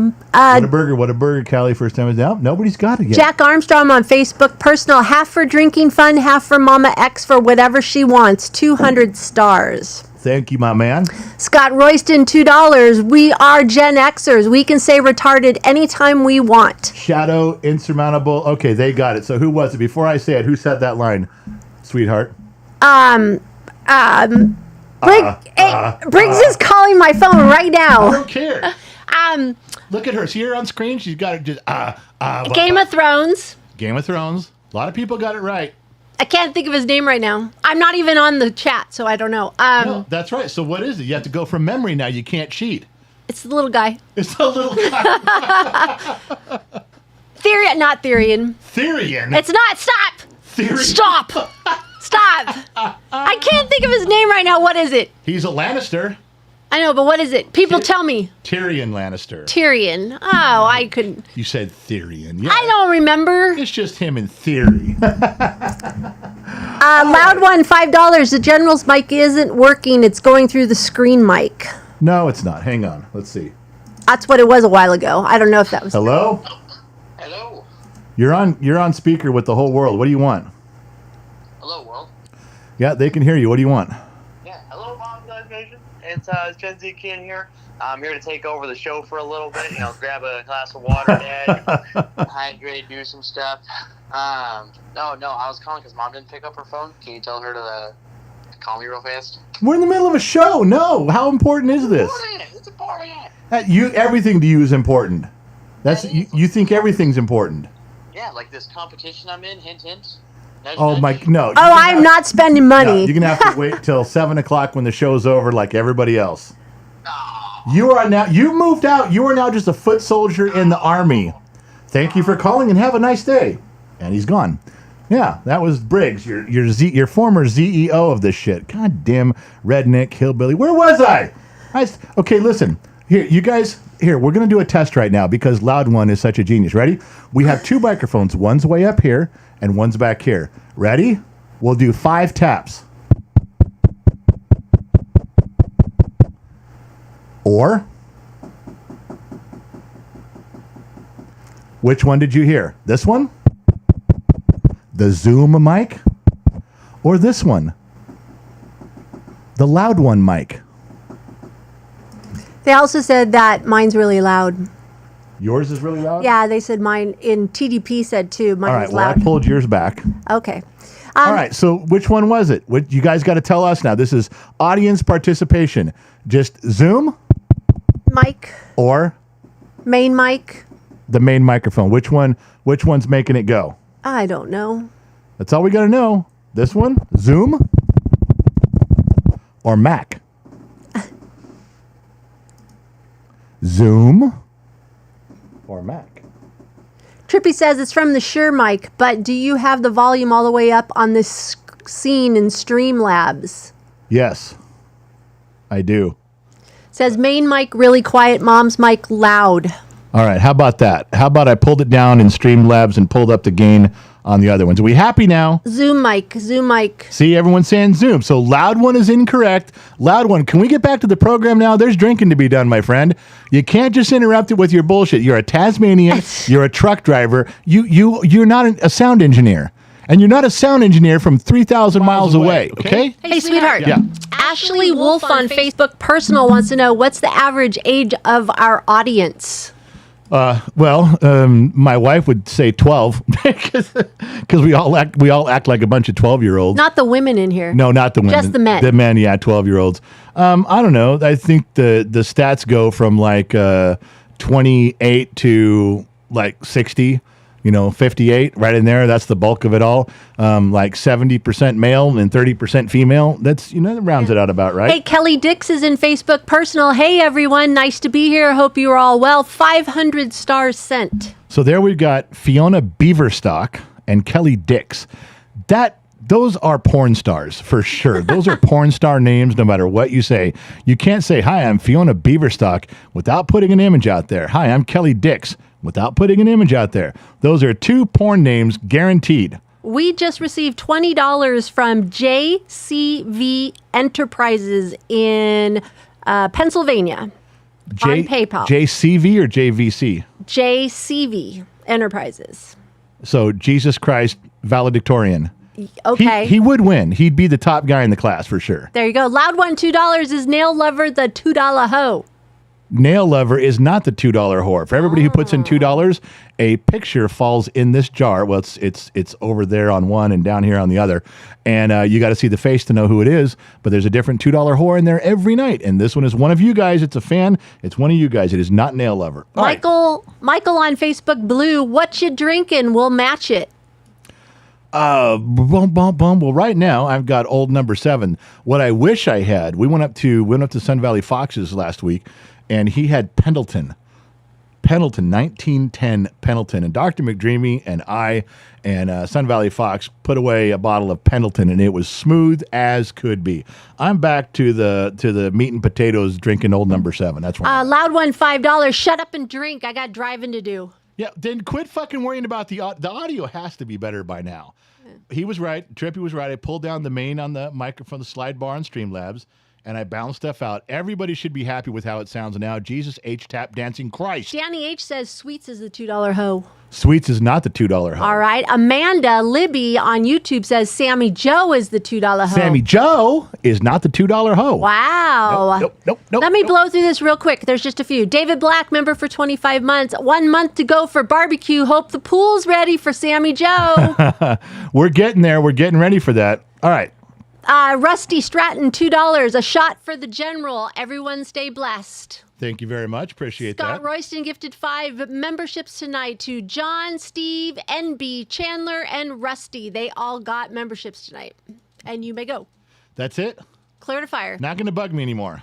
What a burger, Callie, first time is down. Nobody's got it yet.
Jack Armstrong on Facebook, personal, half for drinking fun, half for Mama X for whatever she wants. 200 stars.
Thank you, my man.
Scott Royston, $2. We are Gen Xers. We can say retarded anytime we want.
Shadow, insurmountable. Okay, they got it. So who was it? Before I say it, who said that line, sweetheart?
Briggs is calling my phone right now.
I don't care. Look at her. See her on screen? She's got it just
Game of Thrones.
Game of Thrones. A lot of people got it right.
I can't think of his name right now. I'm not even on the chat, so I don't know.
No, that's right. So what is it? You have to go from memory now. You can't cheat.
It's the little guy.
It's the little guy.
Therian, not Therian.
Therian?
It's not. Stop.
Therian.
Stop. Stop. I can't think of his name right now. What is it?
He's a Lannister.
I know, but what is it? People tell me.
Tyrion Lannister.
Tyrion. Oh, I couldn't.
You said Therian. Yeah.
I don't remember.
It's just him in theory.
Loud one, $5. The General's mic isn't working. It's going through the screen mic.
No, it's not. Hang on. Let's see.
That's what it was a while ago. I don't know if that was.
Hello?
Hello.
You're on speaker with the whole world. What do you want?
Hello, world.
Yeah, they can hear you. What do you want?
Yeah, hello, Mom Nation. It's Gen Z Kid here. I'm here to take over the show for a little bit. Grab a glass of water, Dad. Hydrate, do some stuff. No, I was calling because Mom didn't pick up her phone. Can you tell her to call me real fast?
We're in the middle of a show. No, how important is this?
It's important.
Everything to you is important. You think everything's important.
Yeah, like this competition I'm in. Hint, hint.
No.
I'm not spending money.
No, you're gonna have to wait till 7:00 when the show's over, like everybody else. You moved out. You are now just a foot soldier in the army. Thank you for calling and have a nice day. And he's gone. Yeah, that was Briggs, your former CEO of this shit. God damn redneck hillbilly. Where was I? Okay, listen. Here, you guys. Here, we're gonna do a test right now because Loud One is such a genius. Ready? We have two microphones. One's way up here and one's back here. Ready? We'll do 5 taps. Or, which one did you hear? This one? The Zoom mic? Or this one? The Loud One mic?
They also said that mine's really loud.
Yours is really loud?
Yeah, they said mine, in TDP said too, mine was loud.
Well, I pulled yours back.
Okay.
All right, so which one was it? You guys got to tell us now. This is audience participation. Just Zoom?
Mic.
Or?
Main mic.
The main microphone. Which one's making it go?
I don't know.
That's all we got to know. This one? Zoom? Or Mac? Zoom? Or Mac?
Trippy says it's from the Shure mic, but do you have the volume all the way up on this scene in Streamlabs?
Yes, I do.
Says main mic really quiet, mom's mic loud.
All right, how about that? How about I pulled it down in Streamlabs and pulled up the gain on the other ones? Are we happy now?
Zoom mic.
See, everyone's saying Zoom. So Loud One is incorrect. Loud One, can we get back to the program now? There's drinking to be done, my friend. You can't just interrupt it with your bullshit. You're a Tasmanian. You're a truck driver. You're not a sound engineer. And you're not a sound engineer from 3,000 miles away, okay?
Hey, sweetheart.
Yeah.
Ashley Wolf on Facebook Personal wants to know, what's the average age of our audience?
My wife would say 12 because we all act like a bunch of 12-year-olds.
Not the women in here.
No, not the women.
Just the men.
The men, yeah, 12-year-olds. I don't know. I think the stats go from like 28 to like 60. 58 right in there. That's the bulk of it all. Like 70% male and 30% female. That's, that rounds it out about right.
Hey, Kelly Dix is in Facebook Personal. Hey, everyone. Nice to be here. Hope you are all well. 500 stars sent.
So there we've got Fiona Beaverstock and Kelly Dix. That Those are porn stars for sure. Those are porn star names no matter what you say. You can't say, hi, I'm Fiona Beaverstock without putting an image out there. Hi, I'm Kelly Dix without putting an image out there. Those are 2 porn names guaranteed.
We just received $20 from JCV Enterprises in Pennsylvania on PayPal.
JCV or JVC?
JCV Enterprises.
So Jesus Christ valedictorian.
Okay.
He would win. He'd be the top guy in the class for sure.
There you go. Loud one, $2 is Nail Lover, the $2 hoe.
Nail Lover is not the $2 whore. For everybody who puts in $2, a picture falls in this jar. Well, it's over there on one and down here on the other. And you got to see the face to know who it is. But there's a different $2 whore in there every night. And this one is one of you guys. It's a fan. It's one of you guys. It is not Nail Lover. All
Michael on Facebook, Blue, what you drinking? We'll match it.
Well, right now I've got old number 7. What I wish I had, we went up to Sun Valley Fox's last week, and he had Pendleton, 1910 Pendleton, and Dr. McDreamy and I and Sun Valley Fox put away a bottle of Pendleton, and it was smooth as could be. I'm back to the meat and potatoes drinking old number 7. That's right.
Loud one, $5. Shut up and drink. I got driving to do.
Yeah, then quit fucking worrying about the audio. Has to be better by now. He was right. Trippy was right. I pulled down the main on the microphone, the slide bar on Streamlabs, and I balanced stuff out. Everybody should be happy with how it sounds now. Jesus H. Tap Dancing Christ.
Danny H. says Sweets is the $2 hoe.
Sweets is not the $2 hoe.
All right. Amanda Libby on YouTube says Sammy Joe is the $2 hoe.
Sammy Joe is not the $2 hoe.
Wow.
Nope.
Let me blow through this real quick. There's just a few. David Black, member for 25 months. 1 month to go for barbecue. Hope the pool's ready for Sammy Joe.
We're getting there. We're getting ready for that. All right.
Rusty Stratton, $2. A shot for the general. Everyone stay blessed.
Thank you very much. Appreciate that.
Scott Royston gifted 5 memberships tonight to John, Steve, NB, Chandler, and Rusty. They all got memberships tonight. And you may go.
That's it?
Clear to fire.
Not going to bug me anymore.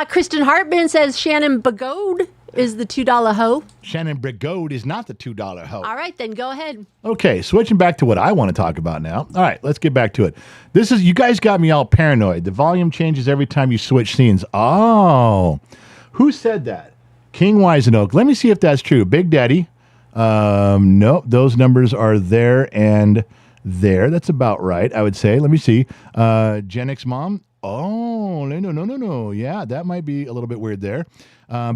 Kristen Hartman says Shannon Bagode is the $2 hoe.
Shannon Brigode is not the $2 hoe.
All right, then go ahead.
Okay, switching back to what I want to talk about now. All right, let's get back to it. You guys got me all paranoid. The volume changes every time you switch scenes. Oh, who said that? King Wise and Oak. Let me see if that's true. Big Daddy. Nope, those numbers are there and there. That's about right, I would say. Let me see. Gen X Mom. Oh, no. Yeah, that might be a little bit weird there.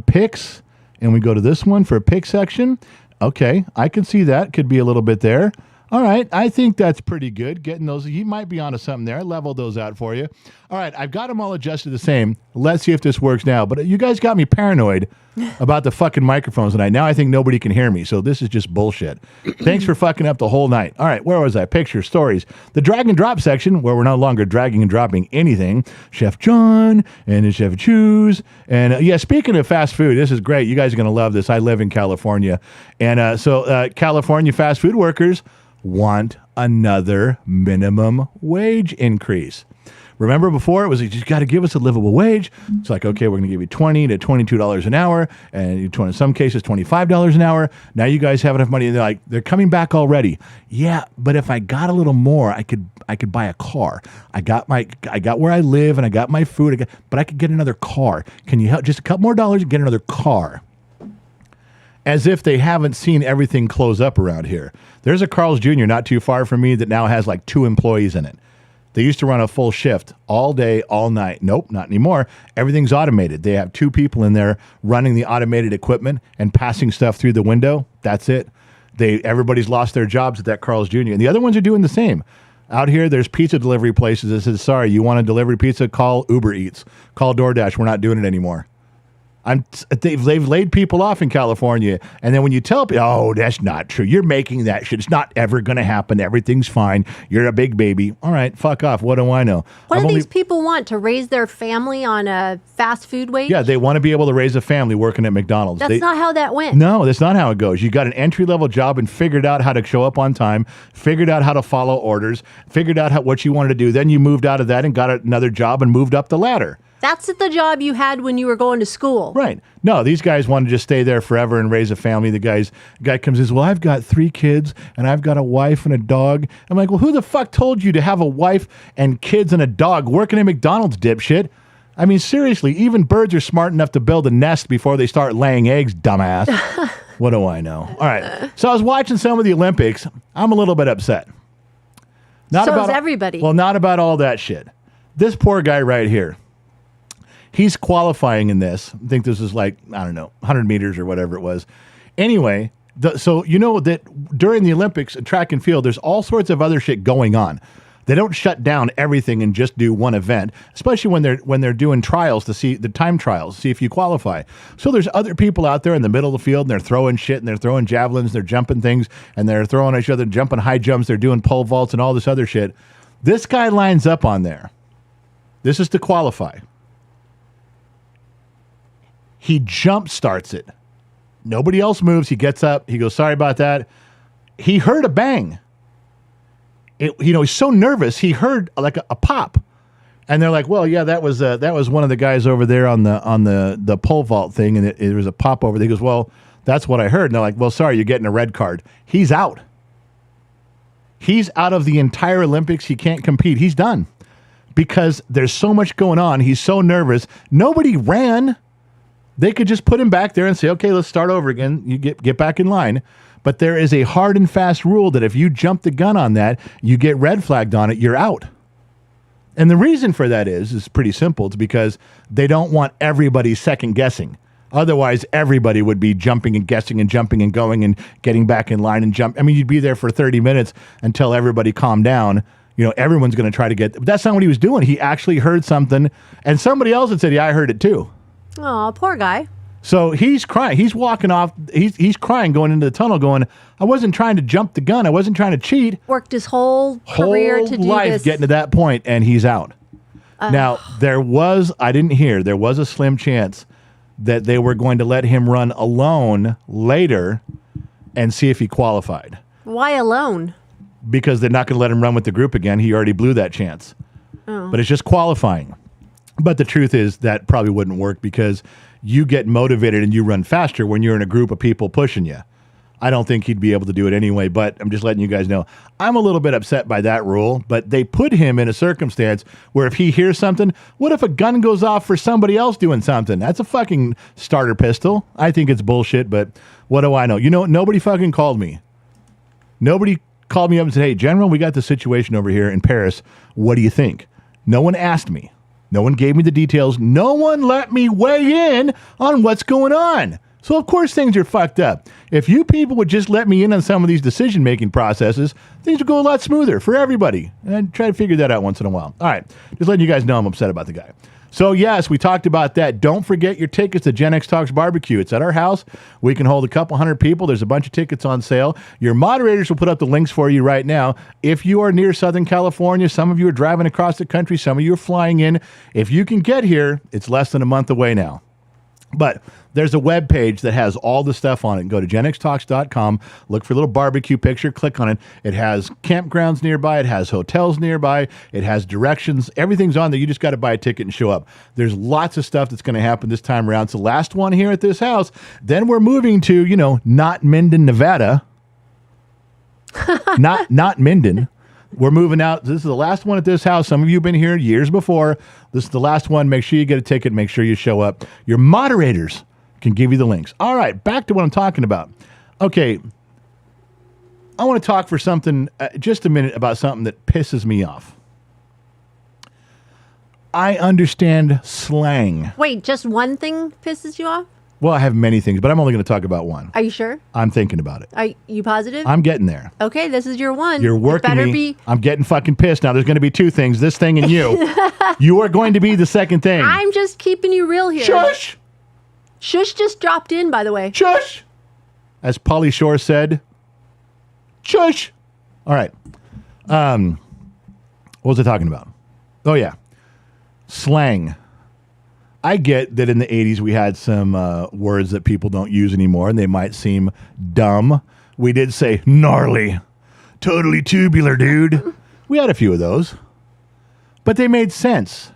Picks, and we go to this one for a pick section. Okay, I can see that. Could be a little bit there. All right, I think that's pretty good. Getting those, he might be onto something there. I leveled those out for you. All right, I've got them all adjusted the same. Let's see if this works now. But you guys got me paranoid about the fucking microphones tonight. Now I think nobody can hear me, so this is just bullshit. Thanks for fucking up the whole night. All right, where was I? Pictures, stories. The drag and drop section, where we're no longer dragging and dropping anything. Chef John and Chef Chews. And yeah, speaking of fast food, this is great. You guys are going to love this. I live in California. And so California fast food workers want another minimum wage increase. Remember before it was, you just got to give us a livable wage. It's like, okay, we're going to give you $20 to $22 an hour, and in some cases $25 an hour. Now you guys have enough money, and they're coming back already. Yeah, but if I got a little more, I could buy a car. I got where I live, and I got my food, but I could get another car. Can you help just a couple more dollars and get another car? As if they haven't seen everything close up around here. There's a Carl's Jr. not too far from me that now has like 2 employees in it. They used to run a full shift all day, all night. Nope, not anymore. Everything's automated. They have 2 people in there running the automated equipment and passing stuff through the window. That's it. Everybody's lost their jobs at that Carl's Jr. And the other ones are doing the same. Out here, there's pizza delivery places that says, sorry, you want to deliver pizza? Call Uber Eats. Call DoorDash. We're not doing it anymore. They've laid people off in California, and then when you tell people, oh, that's not true. You're making that shit. It's not ever going to happen. Everything's fine. You're a big baby. All right, fuck off. What do I know?
What do these people want? To raise their family on a fast food wage?
Yeah, they want to be able to raise a family working at McDonald's.
That's not how that went.
No, that's not how it goes. You got an entry-level job and figured out how to show up on time, figured out how to follow orders, figured out what you wanted to do. Then you moved out of that and got another job and moved up the ladder.
That's the job you had when you were going to school.
Right. No, these guys want to just stay there forever and raise a family. The guy comes and says, well, I've got 3 kids and I've got a wife and a dog. I'm like, well, who the fuck told you to have a wife and kids and a dog working at McDonald's, dipshit? I mean, seriously, even birds are smart enough to build a nest before they start laying eggs, dumbass. What do I know? All right. So I was watching some of the Olympics. I'm a little bit upset.
So is everybody.
Well, not about all that shit. This poor guy right here. He's qualifying in this. I think this is like, I don't know, 100 meters or whatever it was. Anyway, so you know that during the Olympics, track and field, there's all sorts of other shit going on. They don't shut down everything and just do one event, especially when they're doing trials to see the time trials, see if you qualify. So there's other people out there in the middle of the field and they're throwing shit and they're throwing javelins, they're jumping things and they're throwing each other, jumping high jumps, they're doing pole vaults and all this other shit. This guy lines up on there. This is to qualify. He jump starts it. Nobody else moves. He gets up. He goes, sorry about that. He heard a bang. He's so nervous. He heard like a pop. And they're like, well, yeah, that was one of the guys over there on the pole vault thing. And it was a pop over there. He goes, well, that's what I heard. And they're like, well, sorry, you're getting a red card. He's out. He's out of the entire Olympics. He can't compete. He's done. Because there's so much going on. He's so nervous. Nobody ran. They could just put him back there and say, okay, let's start over again. You get back in line. But there is a hard and fast rule that if you jump the gun on that, you get red flagged on it, you're out. And the reason for that is pretty simple. It's because they don't want everybody second guessing. Otherwise, everybody would be jumping and guessing and jumping and going and getting back in line and jump. I mean, you'd be there for 30 minutes until everybody calmed down. You know, everyone's going to try to get. But that's not what he was doing. He actually heard something. And somebody else had said, yeah, I heard it too.
Oh, poor guy.
So he's crying. He's walking off. He's crying going into the tunnel going, I wasn't trying to jump the gun. I wasn't trying to cheat.
Worked his whole career to do
life
this.
Getting to that point, and he's out. Now, there was a slim chance that they were going to let him run alone later and see if he qualified.
Why alone?
Because they're not going to let him run with the group again. He already blew that chance. Oh. But it's just qualifying. But the truth is that probably wouldn't work because you get motivated and you run faster when you're in a group of people pushing you. I don't think he'd be able to do it anyway, but I'm just letting you guys know. I'm a little bit upset by that rule, but they put him in a circumstance where if he hears something, what if a gun goes off for somebody else doing something? That's a fucking starter pistol. I think it's bullshit, but what do I know? You know, nobody fucking called me. Nobody called me up and said, hey, General, we got this situation over here in Paris. What do you think? No one asked me. No one gave me the details. No one let me weigh in on what's going on. So, of course, things are fucked up. If you people would just let me in on some of these decision-making processes, things would go a lot smoother for everybody. And I'd try to figure that out once in a while. All right. Just letting you guys know I'm upset about the guy. So, yes, we talked about that. Don't forget your tickets to Gen X Talks Barbecue. It's at our house. We can hold a couple hundred people. There's a bunch of tickets on sale. Your moderators will put up the links for you right now. If you are near Southern California, some of you are driving across the country, some of you are flying in. If you can get here, it's less than a month away now. But there's a web page that has all the stuff on it. Go to genxtalks.com, look for a little barbecue picture, click on it. It has campgrounds nearby. It has hotels nearby. It has directions. Everything's on there. You just got to buy a ticket and show up. There's lots of stuff that's going to happen this time around. It's the last one here at this house. Then we're moving to, not Minden, Nevada. not Minden. We're moving out. This is the last one at this house. Some of you have been here years before. This is the last one. Make sure you get a ticket. Make sure you show up. Your moderators can give you the links. All right, back to what I'm talking about. Okay, I want to talk for something, just a minute, about something that pisses me off. I understand slang.
Wait, just one thing pisses you off?
Well, I have many things, but I'm only going to talk about one.
Are you sure?
I'm thinking about it.
Are you positive?
I'm getting there.
Okay, this is your one.
You're working me. I'm getting fucking pissed. Now, there's going to be two things, this thing and you. You are going to be the second thing.
I'm just keeping you real here.
Shush!
Shush just dropped in, by the way.
Shush! As Pauly Shore said, shush! All right. What was I talking about? Oh, yeah. Slang. I get that in the 80s we had some words that people don't use anymore, and they might seem dumb. We did say gnarly, totally tubular, dude. We had a few of those, but they made sense.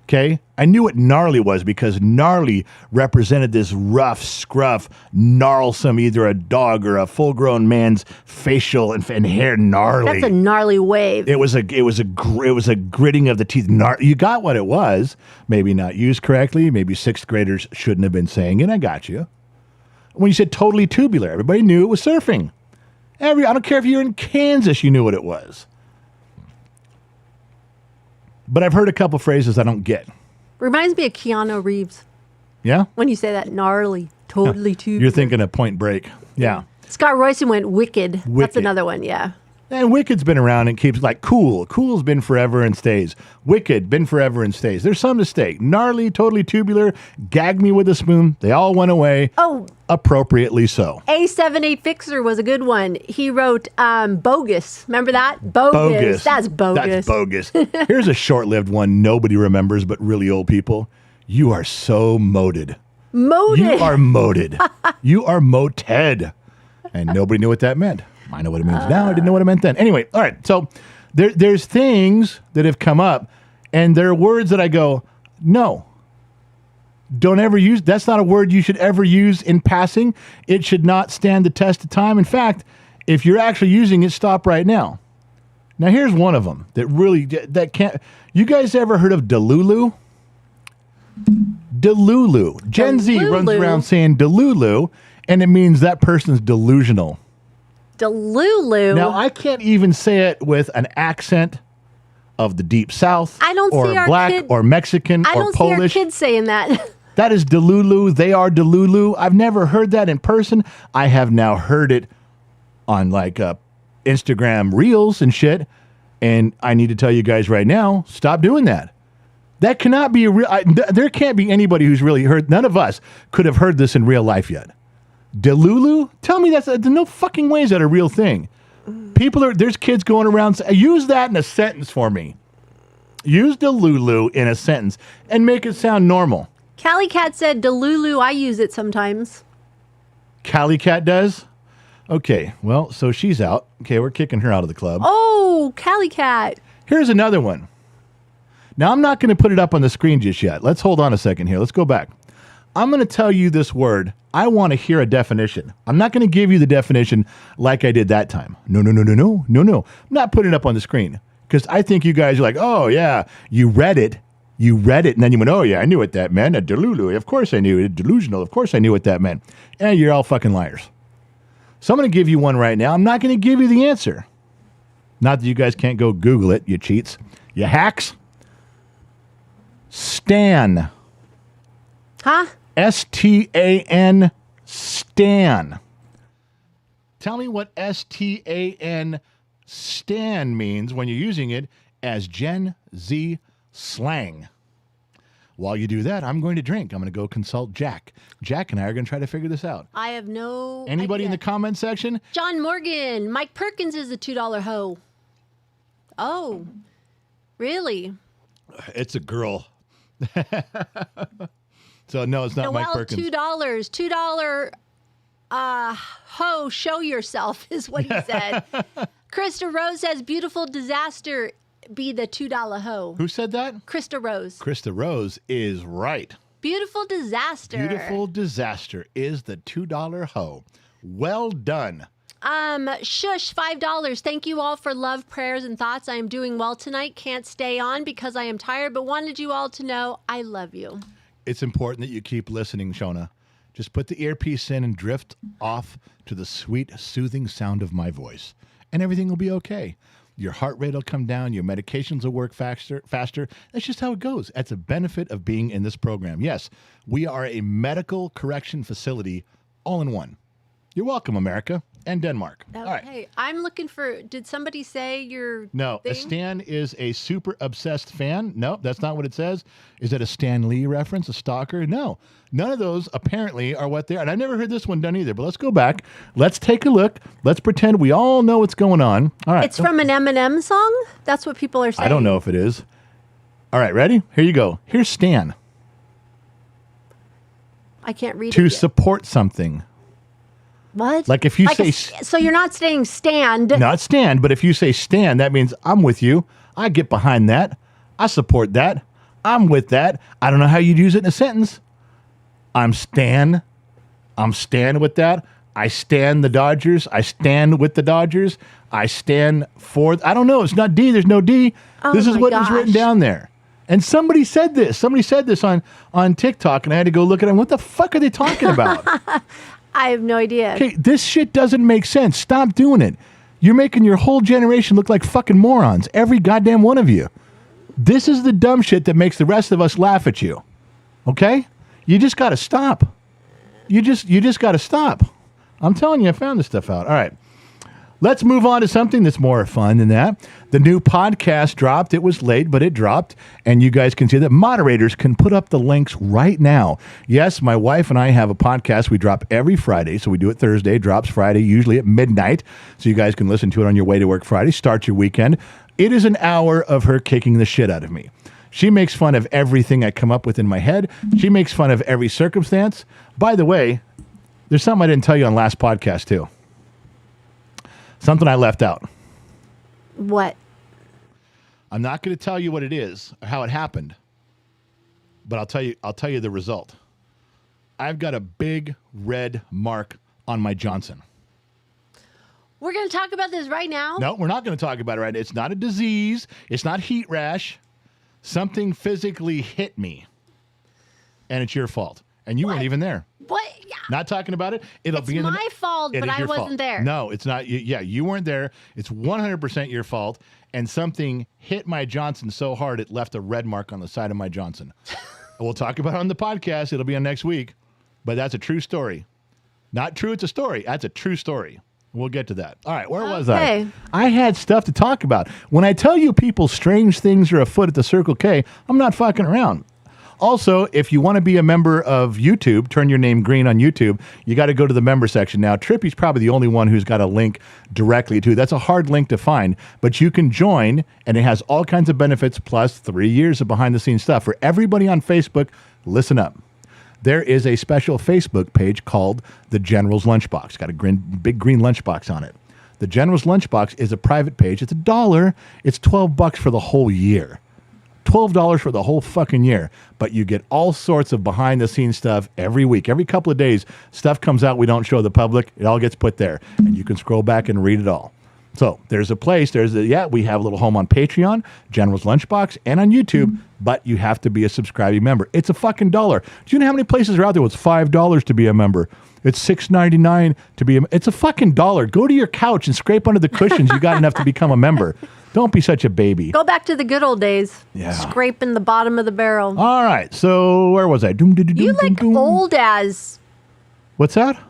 Okay? I knew what gnarly was because gnarly represented this rough, scruff, gnarlesome, either a dog or a full-grown man's facial and hair gnarly.
That's a gnarly wave.
It was a gritting of the teeth. You got what it was. Maybe not used correctly. Maybe sixth graders shouldn't have been saying it. I got you. When you said totally tubular, everybody knew it was surfing. I don't care if you're in Kansas, you knew what it was. But I've heard a couple phrases I don't get.
Reminds me of Keanu Reeves.
Yeah?
When you say that gnarly, totally tubular.
You're thinking of Point Break. Yeah.
Scott Royson went wicked. That's
Wicked.
another one, yeah.
And Wicked's been around and keeps like cool. Cool's been forever and stays. Wicked, been forever and stays. There's some to stay. Gnarly, totally tubular, gag me with a spoon. They all went away.
Oh.
Appropriately so.
A78 Fixer was a good one. He wrote bogus. Remember that? Bogus. That's bogus.
That's bogus. Here's a short-lived one nobody remembers but really old people. You are so moted.
Moted.
You are moted. You are moted. And nobody knew what that meant. I know what it means now. I didn't know what it meant then. Anyway, all right. So there's things that have come up, and there are words that I go, no. Don't ever use. That's not a word you should ever use in passing. It should not stand the test of time. In fact, if you're actually using it, stop right now. Now, here's one of them that can't. You guys ever heard of Delulu? Delulu. Gen Z runs around saying Delulu, and it means that person's delusional.
Delulu.
Now, I can't even say it with an accent of the Deep South.
I don't
or
see our
black
kid,
or Mexican
I
or
don't
Polish.
see our kids saying that.
That is Delulu. They are Delulu. I've never heard that in person. I have now heard it on like Instagram Reels and shit. And I need to tell you guys right now, stop doing that. That cannot be a real. There can't be anybody who's really heard. None of us could have heard this in real life yet. Delulu? Tell me there's no fucking way is that a real thing. There's kids going around. Use that in a sentence for me. Use Delulu in a sentence and make it sound normal.
Callie Cat said Delulu. I use it sometimes.
Callie Cat does? Okay, well, so she's out. Okay, we're kicking her out of the club.
Oh, Callie Cat.
Here's another one. Now, I'm not going to put it up on the screen just yet. Let's hold on a second here. Let's go back. I'm going to tell you this word. I want to hear a definition. I'm not going to give you the definition like I did that time. No. I'm not putting it up on the screen because I think you guys are like, oh, yeah, you read it. And then you went, oh, yeah, I knew what that meant. A delulu. Of course I knew it. Delusional. Of course I knew what that meant. And you're all fucking liars. So I'm going to give you one right now. I'm not going to give you the answer. Not that you guys can't go Google it, you cheats. You hacks. Stan.
Huh?
S-T-A-N. Stan. Tell me what S-T-A-N Stan means when you're using it as Gen Z slang. While you do that, I'm going to drink. I'm going to go consult Jack. Jack and I are going to try to figure this out.
I have no
Anybody
idea.
in the comment section?
John Morgan. Mike Perkins is a $2 hoe. Oh, really?
It's a girl. So, no, it's not Mike Perkins.
$2. Ho, show yourself is what he said. Krista Rose says, beautiful disaster be the $2 hoe.
Who said that?
Krista Rose.
Krista Rose is right.
Beautiful disaster.
Beautiful disaster is the $2 hoe. Well done.
Shush, $5. Thank you all for love, prayers, and thoughts. I am doing well tonight. Can't stay on because I am tired, but wanted you all to know I love you.
It's important that you keep listening, Shona. Just put the earpiece in and drift off to the sweet, soothing sound of my voice, and everything will be okay. Your heart rate will come down. Your medications will work faster. That's just how it goes. That's a benefit of being in this program. Yes, we are a medical correction facility all in one. You're welcome, America and Denmark.
Okay.
All right.
I'm looking for, did somebody say your
No,
thing?
a Stan is a super obsessed fan. No, that's not what it says. Is it a Stan Lee reference, a stalker? No. None of those apparently are what they are. And I've never heard this one done either. But let's go back. Let's take a look. Let's pretend we all know what's going on. All right.
It's from an Eminem song? That's what people are saying.
I don't know if it is. All right, ready? Here you go. Here's Stan.
I can't read it
To
yet.
support something.
What?
Like if you say...
so you're not saying stand.
Not stand, but if you say stand, that means I'm with you. I get behind that. I support that. I'm with that. I don't know how you'd use it in a sentence. I'm stan with that. I stan the Dodgers. I stand with the Dodgers. I stand for... I don't know. It's not D. There's no D. This is what is written down there. And somebody said this. Somebody said this on TikTok, and I had to go look at them. What the fuck are they talking about?
I have no idea.
Okay, this shit doesn't make sense. Stop doing it. You're making your whole generation look like fucking morons. Every goddamn one of you. This is the dumb shit that makes the rest of us laugh at you. Okay? You just got to stop. You just got to stop. I'm telling you, I found this stuff out. All right. Let's move on to something that's more fun than that. The new podcast dropped. It was late, but it dropped. And you guys can see that moderators can put up the links right now. Yes, my wife and I have a podcast. We drop every Friday. So we do it Thursday, drops Friday, usually at midnight. So you guys can listen to it on your way to work Friday. Start your weekend. It is an hour of her kicking the shit out of me. She makes fun of everything I come up with in my head. She makes fun of every circumstance. By the way, there's something I didn't tell you on last podcast, too. Something I left out.
What?
I'm not going to tell you what it is or how it happened, but I'll tell you the result. I've got a big red mark on my Johnson.
We're going to talk about this right now?
No, we're not going to talk about it right now. It's not a disease. It's not heat rash. Something physically hit me, and it's your fault. And you weren't even there.
What? Yeah.
Not talking about it.
It's my fault, but I wasn't there.
No, it's not. You weren't there. It's 100% your fault. And something hit my Johnson so hard it left a red mark on the side of my Johnson. We'll talk about it on the podcast. It'll be on next week. But that's a true story. Not true, it's a story. That's a true story. We'll get to that. All right, where was I? I had stuff to talk about. When I tell you people strange things are afoot at the Circle K, I'm not fucking around. Also, if you want to be a member of YouTube, turn your name green on YouTube, you got to go to the member section. Now, Trippy's probably the only one who's got a link directly to. That's a hard link to find, but you can join, and it has all kinds of benefits, plus 3 years of behind-the-scenes stuff. For everybody on Facebook, listen up. There is a special Facebook page called The General's Lunchbox. Got a big green lunchbox on it. The General's Lunchbox is a private page. It's $1. It's $12 for the whole year. $12 for the whole fucking year, but you get all sorts of behind-the-scenes stuff every week. Every couple of days, stuff comes out we don't show the public. It all gets put there, and you can scroll back and read it all. So there's a place. We have a little home on Patreon, General's Lunchbox, and on YouTube, but you have to be a subscribing member. It's a fucking $1. Do you know how many places are out there where it's $5 to be a member? It's $6.99 to be a member. It's a fucking $1. Go to your couch and scrape under the cushions. You got enough to become a member. Don't be such a baby.
Go back to the good old days.
Yeah.
Scraping the bottom of the barrel.
All right. So where was I?
You look old as...
What's that?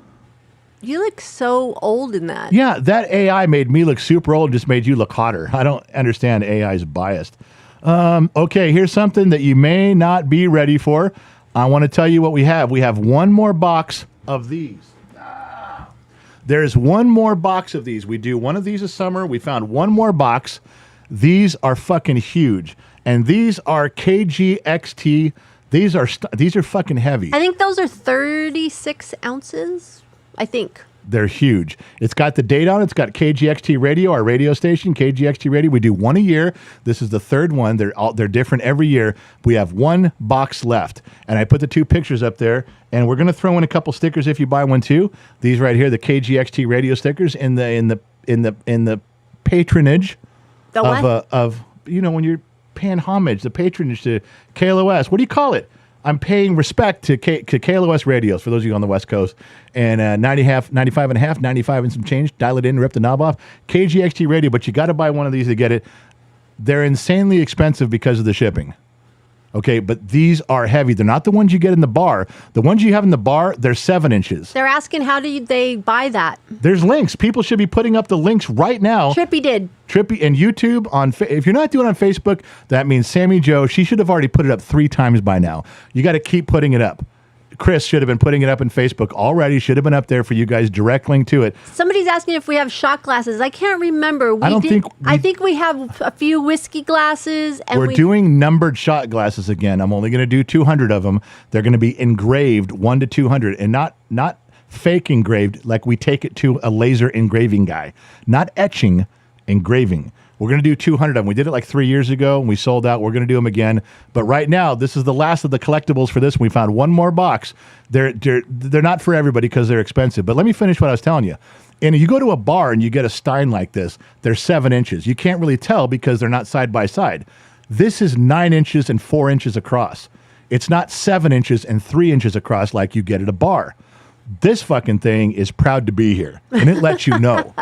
You look so old in that.
Yeah, that AI made me look super old, just made you look hotter. I don't understand AI's biased. Okay, here's something that you may not be ready for. I want to tell you what we have. We have one more box of these. There's one more box of these. We do one of these a summer. We found one more box. These are fucking huge. And these are KGXT. These are fucking heavy.
I think those are 36 ounces. I think.
They're huge. It's got the date on it. It's got KGXT Radio, our radio station, KGXT Radio. We do one a year. This is the third one. They're different every year. We have one box left. And I put the two pictures up there. And we're going to throw in a couple stickers if you buy one too. These right here, the KGXT Radio stickers in the patronage of when you're paying homage, the patronage to KLOS. What do you call it? I'm paying respect to KLOS radios, for those of you on the West Coast, and 95 and a half, 95 and some change, dial it in, rip the knob off, KGXT radio, but you got to buy one of these to get it. They're insanely expensive because of the shipping. Okay, but these are heavy. They're not the ones you get in the bar. The ones you have in the bar, they're 7 inches.
They're asking how do they buy that?
There's links. People should be putting up the links right now.
Trippy did.
Trippy and YouTube if you're not doing it on Facebook, that means Sammy Joe. She should have already put it up 3 times by now. You got to keep putting it up. Chris should have been putting it up on Facebook already. Should have been up there for you guys, direct link to it.
Somebody's asking if we have shot glasses. I can't remember. I think we have a few whiskey glasses. And
we're doing numbered shot glasses again. I'm only going to do 200 of them. They're going to be engraved 1 to 200, and not fake engraved like we take it to a laser engraving guy. Not etching, engraving. We're going to do 200 of them. We did it like 3 years ago, and we sold out. We're going to do them again. But right now, this is the last of the collectibles for this. We found one more box. They're not for everybody because they're expensive. But let me finish what I was telling you. And you go to a bar and you get a Stein like this. They're 7 inches. You can't really tell because they're not side by side. This is 9 inches and 4 inches across. It's not 7 inches and 3 inches across like you get at a bar. This fucking thing is proud to be here, and it lets you know.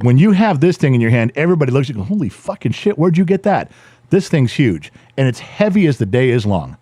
When you have this thing in your hand, everybody looks at you and goes, holy fucking shit, where'd you get that? This thing's huge, and it's heavy as the day is long.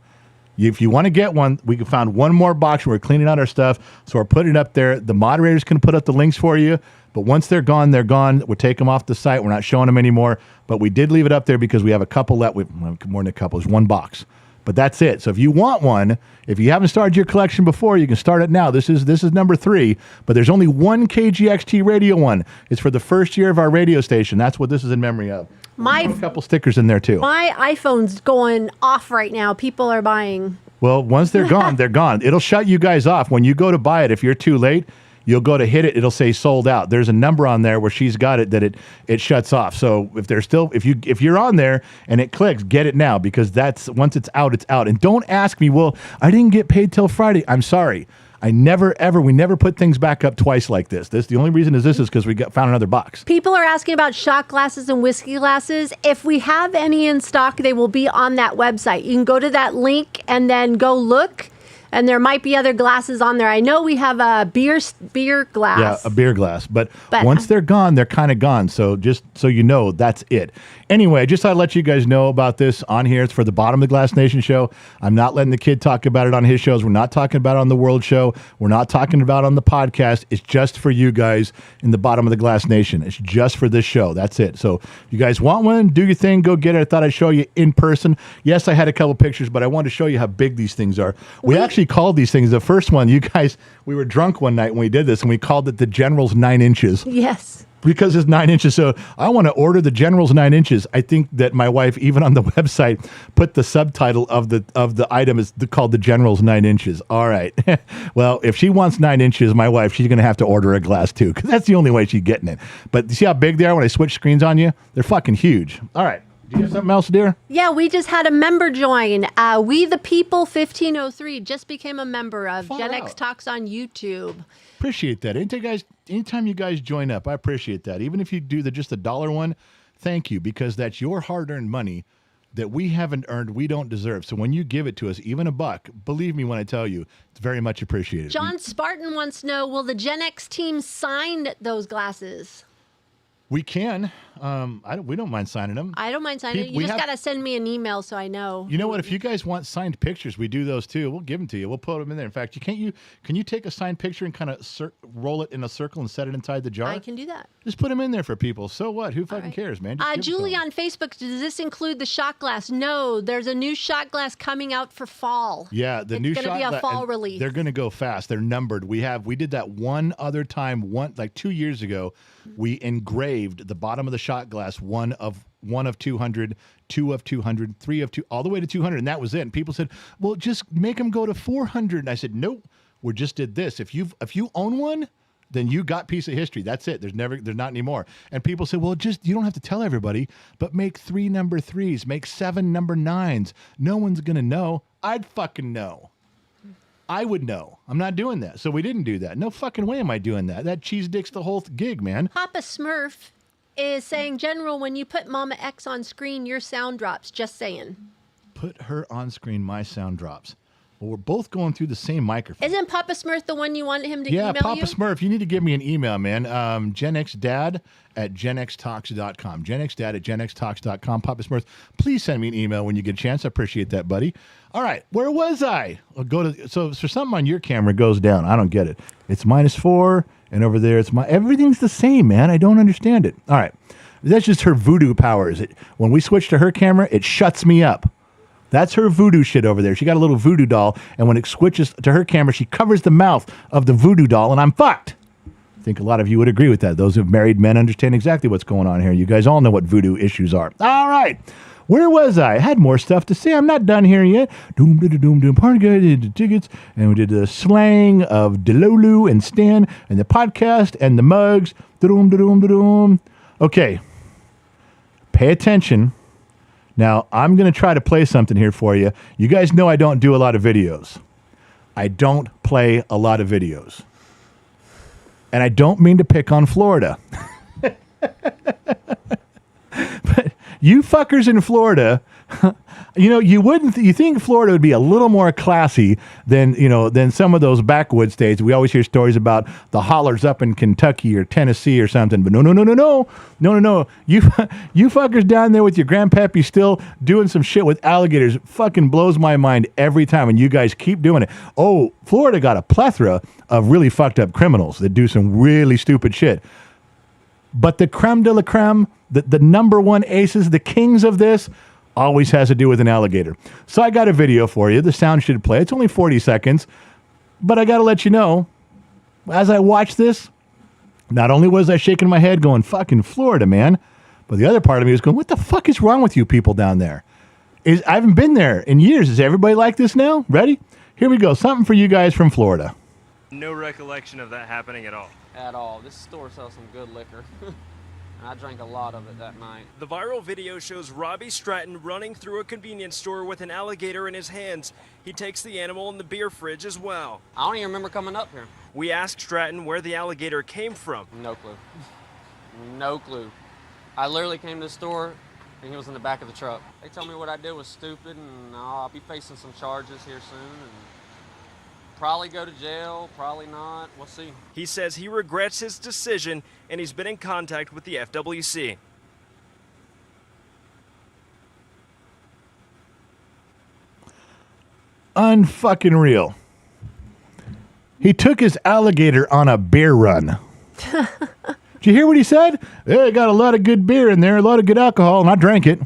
If you want to get one, we found one more box. We're cleaning out our stuff, so we're putting it up there. The moderators can put up the links for you, but once they're gone, they're gone. We'll take them off the site. We're not showing them anymore, but we did leave it up there because we have a couple left. More than a couple. There's one box. But that's it. So if you want one, if you haven't started your collection before, you can start it now. This is number 3, but there's only one KGXT radio one. It's for the first year of our radio station. That's what this is in memory of. A couple stickers in there too.
My iPhone's going off right now. People are buying.
Well, once they're gone, they're gone. It'll shut you guys off. When you go to buy it, if you're too late, you'll go to hit it, it'll say sold out. There's a number on there where she's got it that it shuts off. So if you're on there and it clicks, get it now, because that's once it's out, it's out. And don't ask me, well, I didn't get paid till Friday. I'm sorry. We never put things back up twice like this. The only reason is because we found another box.
People are asking about shot glasses and whiskey glasses. If we have any in stock, they will be on that website. You can go to that link and then go look. And there might be other glasses on there. I know we have a beer glass.
Yeah, a beer glass. But once they're gone, they're kind of gone. So just so you know, that's it. Anyway, I just thought I'd let you guys know about this on here. It's for the Bottom of the Glass Nation show. I'm not letting the kid talk about it on his shows. We're not talking about it on the World show. We're not talking about it on the podcast. It's just for you guys in the Bottom of the Glass Nation. It's just for this show. That's it. So if you guys want one, do your thing. Go get it. I thought I'd show you in person. Yes, I had a couple pictures, but I wanted to show you how big these things are. We actually called these things, the first one, you guys, we were drunk one night when we did this, and we called it the General's 9 inches.
Yes.
Because it's 9 inches. So I want to order the General's 9 inches. I think that my wife, even on the website, put the subtitle of the item is called the General's 9 inches. All right. Well, if she wants 9 inches, my wife, she's going to have to order a glass too, because that's the only way she's getting it. But you see how big they are when I switch screens on you? They're fucking huge. All right. Do you have something else, dear? Yeah,
we just had a member join. We the People 1503 just became a member of Gen X Talks on YouTube.
Appreciate that. Anytime you guys join up, I appreciate that. Even if you do just the $1 one, thank you, because that's your hard-earned money that we haven't earned, we don't deserve. So when you give it to us, even $1, believe me when I tell you, it's very much appreciated.
John Spartan wants to know, will the Gen X team sign those glasses?
We can. We don't mind signing them.
I don't mind signing them. You just got to send me an email so I know.
You know what? If you guys want signed pictures, we do those too. We'll give them to you. We'll put them in there. In fact, can you take a signed picture and kind of roll it in a circle and set it inside the jar?
I can do that.
Just put them in there for people. So what? Who fucking cares, man?
Julie on Facebook, does this include the shot glass? No, there's a new shot glass coming out for fall.
Yeah,
it's going to be a fall release.
They're going to go fast. They're numbered. We did that one other time, like 2 years ago. We engraved the bottom of the shot glass, one of 200, 2 of 200, 3 of 2, all the way to 200, and that was it. And people said, well, just make them go to 400. And I said, nope, we just did this. If you own one, then you got piece of history. That's it. There's not anymore. And people say, well, you don't have to tell everybody, but make 3 number 3s, make 7 number 9s. No one's going to know. I'd fucking know. I would know. I'm not doing that. So we didn't do that. No fucking way am I doing that. That cheese dicks the whole gig, man.
Papa Smurf is saying, General, when you put Mama X on screen, your sound drops. Just saying.
Put her on screen, my sound drops. Well, we're both going through the same microphone.
Isn't Papa Smurf the one you wanted him to email you?
Yeah, Papa Smurf, you need to give me an email, man. GenXDad@GenXTalks.com. GenXDad@GenXTalks.com. Papa Smurf, please send me an email when you get a chance. I appreciate that, buddy. All right, where was I? So something on your camera goes down. I don't get it. It's -4, and over there everything's the same, man. I don't understand it. All right, that's just her voodoo powers. When we switch to her camera, it shuts me up. That's her voodoo shit over there. She got a little voodoo doll, and when it switches to her camera, she covers the mouth of the voodoo doll, and I'm fucked. I think a lot of you would agree with that. Those who have married men understand exactly what's going on here. You guys all know what voodoo issues are. All right. Where was I? I had more stuff to say. I'm not done here yet. Doom, doom, doom, doom. Party guy did the tickets, and we did the slang of Delolu and Stan, and the podcast, and the mugs. Doom, doom, doom. Okay. Pay attention. Now, I'm going to try to play something here for you. You guys know I don't do a lot of videos. I don't play a lot of videos. And I don't mean to pick on Florida. But you fuckers in Florida, you know, you think Florida would be a little more classy than, you know, than some of those backwoods states. We always hear stories about the hollers up in Kentucky or Tennessee or something. But no. You fuckers down there with your grandpappy still doing some shit with alligators fucking blows my mind every time. And you guys keep doing it. Oh, Florida got a plethora of really fucked up criminals that do some really stupid shit. But the creme de la creme, the number one aces, the kings of this, always has to do with an alligator. So I got a video for you. The sound should play. It's only 40 seconds. But I got to let you know, as I watched this, not only was I shaking my head going, fucking Florida, man, but the other part of me was going, what the fuck is wrong with you people down there? I haven't been there in years. Is everybody like this now? Ready? Here we go. Something for you guys from Florida.
No recollection of that happening at all.
At all. This store sells some good liquor. I drank a lot of it that night.
The viral video shows Robbie Stratton running through a convenience store with an alligator in his hands. He takes the animal in the beer fridge as well.
I don't even remember coming up here.
We asked Stratton where the alligator came from.
No clue. No clue. I literally came to the store and he was in the back of the truck. They told me what I did was stupid and I'll be facing some charges here soon. And probably go to jail, probably not. We'll see.
He says he regrets his decision and he's been in contact with the FWC.
Unfucking real. He took his alligator on a beer run. Did you hear what he said? They got a lot of good beer in there, a lot of good alcohol, and I drank it.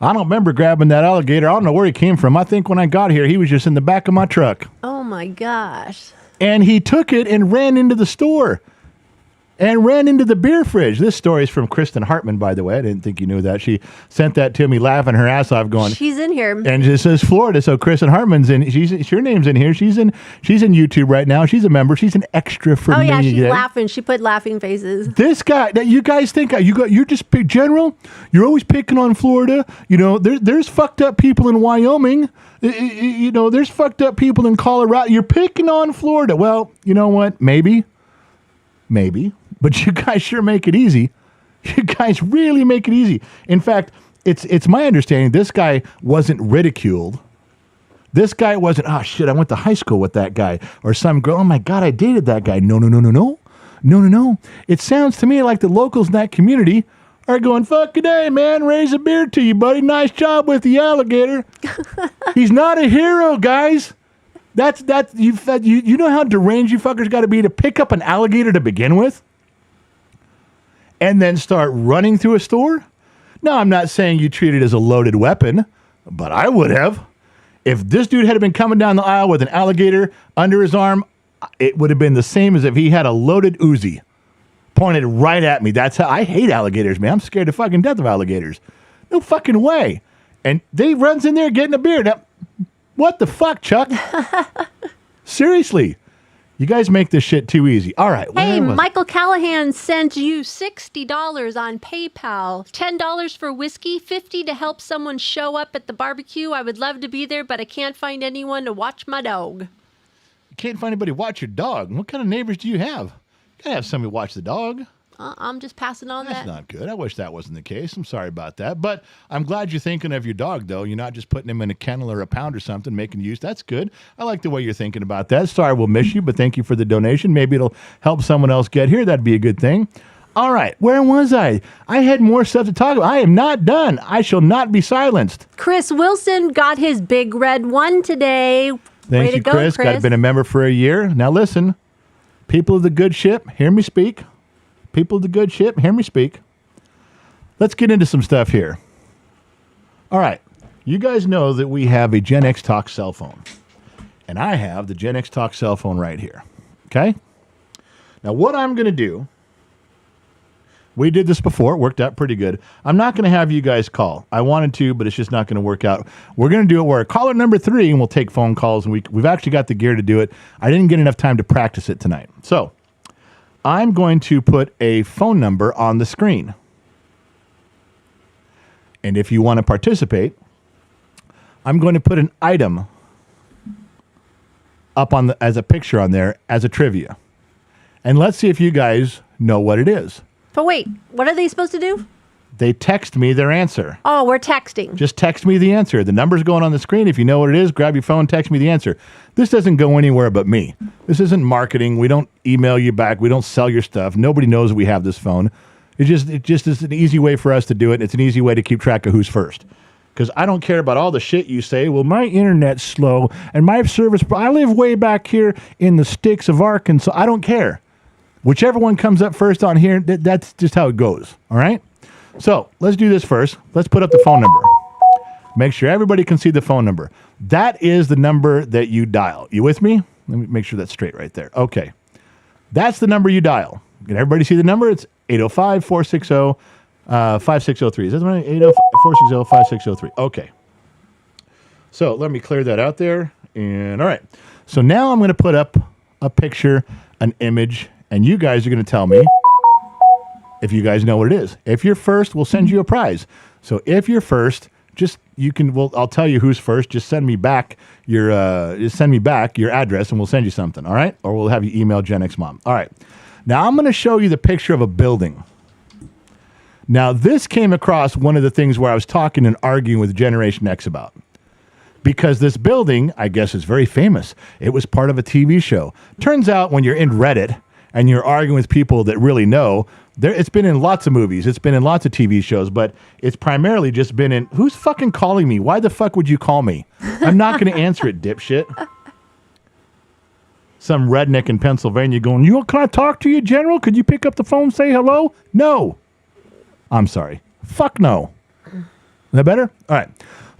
I don't remember grabbing that alligator. I don't know where he came from. I think when I got here, he was just in the back of my truck.
Oh, my gosh.
And he took it and ran into the store and ran into the beer fridge. This story is from Kristen Hartman, by the way. I didn't think you knew that. She sent that to me laughing her ass off going.
She's in here.
And it says Florida. So Kristen Hartman's in. Her name's in here. She's in YouTube right now. She's a member. She's an extra for me.
Oh, yeah, she's laughing. She put laughing faces.
This guy that you guys think you're just general. You're always picking on Florida. You know, there's fucked up people in Wyoming. You know, there's fucked up people in Colorado. You're picking on Florida. Well, you know what? Maybe. But you guys sure make it easy. You guys really make it easy. In fact, it's my understanding this guy wasn't ridiculed. This guy wasn't, oh shit, I went to high school with that guy. Or some girl, oh my God, I dated that guy. No. It sounds to me like the locals in that community are going, fuck a day, man. Raise a beer to you, buddy. Nice job with the alligator. He's not a hero, guys. You know how deranged you fuckers got to be to pick up an alligator to begin with? And then start running through a store? Now, I'm not saying you treat it as a loaded weapon, but I would have. If this dude had been coming down the aisle with an alligator under his arm, it would have been the same as if he had a loaded Uzi pointed right at me. That's how I hate alligators, man. I'm scared to fucking death of alligators. No fucking way. And they runs in there getting a beer. Now, what the fuck, Chuck? Seriously. You guys make this shit too easy. All right.
Hey, Michael Callahan sent you $60 on PayPal. $10 for whiskey, $50 to help someone show up at the barbecue. I would love to be there, but I can't find anyone to watch my dog.
You can't find anybody to watch your dog. What kind of neighbors do you have? You gotta have somebody watch the dog.
I'm just passing on
That's
that.
not good. I wish that wasn't the case. I'm sorry about that. But I'm glad you're thinking of your dog, though. You're not just putting him in a kennel or a pound or something, making use. That's good. I like the way you're thinking about that. Sorry we'll miss you, but thank you for the donation. Maybe it'll help someone else get here. That'd be a good thing. All right. Where was I? I had more stuff to talk about. I am not done. I shall not be silenced.
Chris Wilson got his big red one today.
Thank you, Chris. Got been a member for a year. Now listen, people of the good ship, hear me speak. People of the good ship, hear me speak. Let's get into some stuff here. All right. You guys know that we have a Gen X Talk cell phone. And I have the Gen X Talk cell phone right here. Okay? Now, what I'm going to do, we did this before. It worked out pretty good. I'm not going to have you guys call. I wanted to, but it's just not going to work out. We're going to do it where caller number 3, and we'll take phone calls. And we've actually got the gear to do it. I didn't get enough time to practice it tonight. So, I'm going to put a phone number on the screen. And if you want to participate, I'm going to put an item up on as a picture on there as a trivia. And let's see if you guys know what it is.
But wait, what are they supposed to do?
They text me their answer.
Oh, we're texting.
Just text me the answer. The number's going on the screen. If you know what it is, grab your phone, text me the answer. This doesn't go anywhere but me. This isn't marketing. We don't email you back. We don't sell your stuff. Nobody knows we have this phone. It just is an easy way for us to do it. It's an easy way to keep track of who's first. Because I don't care about all the shit you say. Well, my internet's slow and my service. I live way back here in the sticks of Arkansas. I don't care. Whichever one comes up first on here, that's just how it goes. All right? So let's do this first. Let's put up the phone number. Make sure everybody can see the phone number. That is the number that you dial. You with me? Let me make sure that's straight right there. Okay. That's the number you dial. Can everybody see the number? It's 805-460-5603. Is that right? 805-460-5603. Okay. So let me clear that out there. And all right. So now I'm going to put up a picture, an image, and you guys are going to tell me if you guys know what it is. If you're first, we'll send you a prize. So if you're first, I'll tell you who's first. Just send me back your address and we'll send you something. All right. Or we'll have you email Gen X Mom. All right. Now I'm going to show you the picture of a building. Now this came across one of the things where I was talking and arguing with Generation X about. Because this building, I guess, is very famous. It was part of a TV show. Turns out when you're in Reddit and you're arguing with people that really know, it's been in lots of movies. It's been in lots of TV shows, but it's primarily just been in... Who's fucking calling me? Why the fuck would you call me? I'm not going to answer it, dipshit. Some redneck in Pennsylvania going, can I talk to you, General? Could you pick up the phone and say hello? No. I'm sorry. Fuck no. Is that better? All right.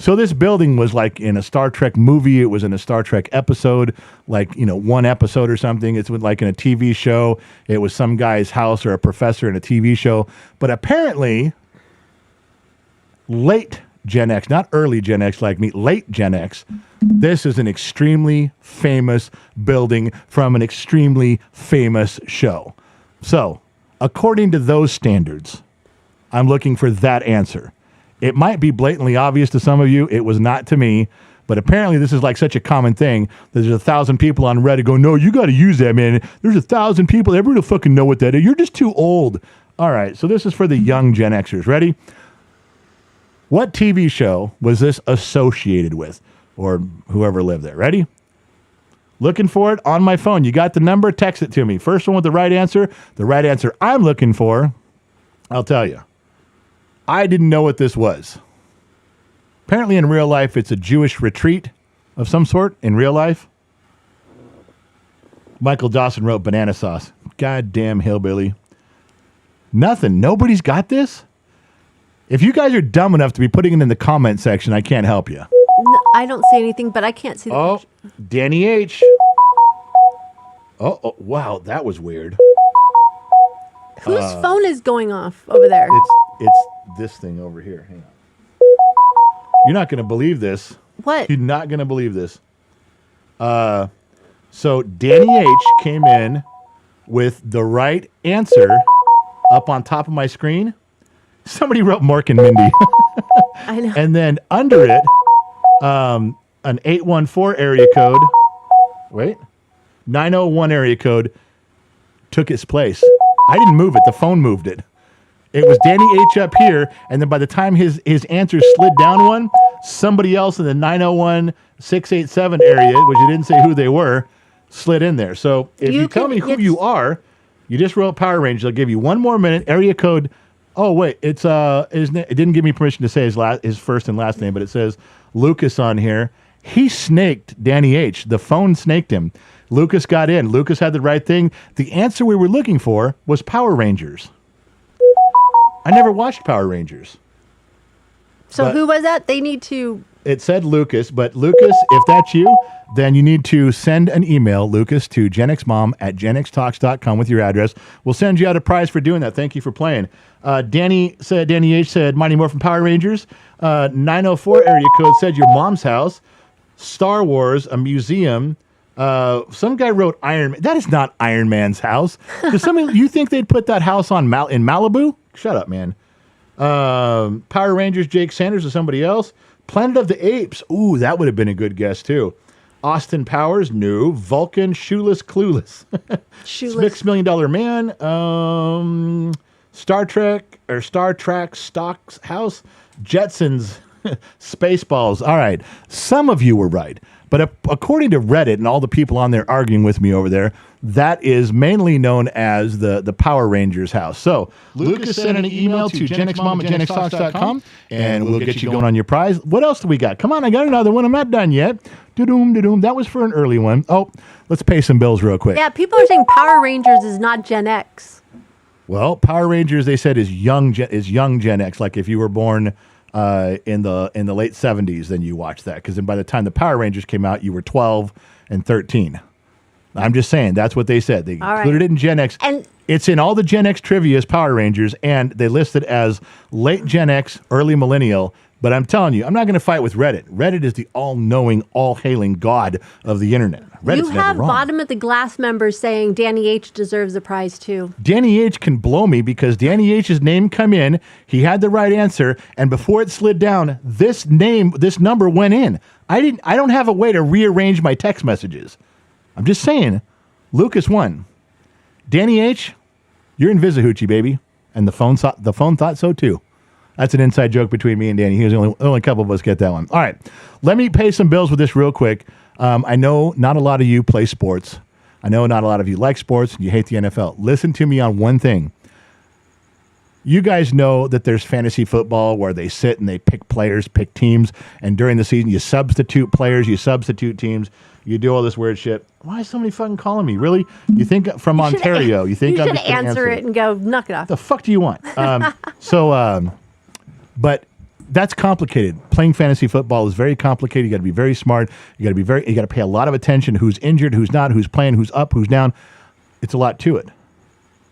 So this building was like in a Star Trek movie. It was in a Star Trek episode, like, one episode or something. It's like in a TV show. It was some guy's house or a professor in a TV show. But apparently, late Gen X, not early Gen X like me, late Gen X, this is an extremely famous building from an extremely famous show. So, according to those standards, I'm looking for that answer. It might be blatantly obvious to some of you. It was not to me. But apparently this is like such a common thing. There's 1,000 people on Reddit go, no, you got to use that, man. There's 1,000 people. Everybody will fucking know what that is. You're just too old. All right. So this is for the young Gen Xers. Ready? What TV show was this associated with? Or whoever lived there. Ready? Looking for it on my phone. You got the number? Text it to me. First one with the right answer. The right answer I'm looking for, I'll tell you. I didn't know what this was. Apparently in real life, it's a Jewish retreat of some sort in real life. Michael Dawson wrote banana sauce. Goddamn hillbilly. Nothing. Nobody's got this? If you guys are dumb enough to be putting it in the comment section, I can't help you.
No, I don't see anything, but I can't see the picture.
Danny H. Oh, wow, that was weird.
Whose phone is going off over there?
It's this thing over here. Hang on. You're not going to believe this.
What?
You're not going to believe this. So Danny H came in with the right answer up on top of my screen. Somebody wrote Mork and Mindy.
I know.
And then under it, an 814 area code. Wait. 901 area code took its place. I didn't move it. The phone moved it. It was Danny H up here, and then by the time his answer slid down one, somebody else in the 901-687 area, which you didn't say who they were, slid in there. So if you tell me who you are, you just wrote Power Rangers. I'll give you one more minute. Area code. Oh wait, it didn't give me permission to say his first and last name, but it says Lucas on here. He snaked Danny H. The phone snaked him. Lucas got in. Lucas had the right thing. The answer we were looking for was Power Rangers. I never watched Power Rangers.
So who was that? They need to...
It said Lucas, but Lucas, if that's you, then you need to send an email, Lucas, to genxmom@genxtalks.com with your address. We'll send you out a prize for doing that. Thank you for playing. Danny H said, Mighty More from Power Rangers. 904 area code said your mom's house. Star Wars, a museum. Some guy wrote Iron Man. That is not Iron Man's house. You think they'd put that house in Malibu? Shut up, man. Power Rangers, Jake Sanders or somebody else. Planet of the Apes. Ooh, that would have been a good guess, too. Austin Powers, no. Vulcan, Shoeless, Clueless.
Shoeless.
$6 Million Man. Star Trek, Stocks House, Jetsons, Spaceballs. All right. Some of you were right. But according to Reddit and all the people on there arguing with me over there, that is mainly known as the Power Rangers house. So Lucas sent an email to genxmom@genxtalks.com, and we'll get you going on your prize. What else do we got? Come on, I got another one. I'm not done yet. Da-doom, da-doom. That was for an early one. Oh, let's pay some bills real quick.
Yeah, people are saying Power Rangers is not Gen X.
Well, Power Rangers, they said, is young Gen X. Like if you were born in the late 70s, then you watch that. Because then by the time the Power Rangers came out, you were 12 and 13. I'm just saying, that's what they said. They included it in Gen X.
And
it's in all the Gen X trivia as Power Rangers, and they list it as late Gen X, early millennial. But I'm telling you, I'm not going to fight with Reddit. Reddit is the all-knowing, all-hailing god of the internet. Reddit's
you have
never wrong.
Bottom of the Glass members saying Danny H deserves a prize too.
Danny H can blow me because Danny H's name come in, he had the right answer, and before it slid down, this number went in. I don't have a way to rearrange my text messages. I'm just saying, Lucas won. Danny H, you're in Visahoochie, baby. And the phone thought so too. That's an inside joke between me and Danny. He was the only couple of us get that one. All right, let me pay some bills with this real quick. I know not a lot of you play sports. I know not a lot of you like sports and you hate the NFL. Listen to me on one thing. You guys know that there's fantasy football where they sit and they pick players, pick teams, and during the season you substitute players, you substitute teams, you do all this weird shit. Why is somebody fucking calling me? Really? You think from Ontario? You think I'm
should
just gonna
answer it and go knock it off.
The fuck do you want? But that's complicated. Playing fantasy football is very complicated. You got to be very smart. You got to pay a lot of attention. Who's injured? Who's not? Who's playing? Who's up? Who's down? It's a lot to it.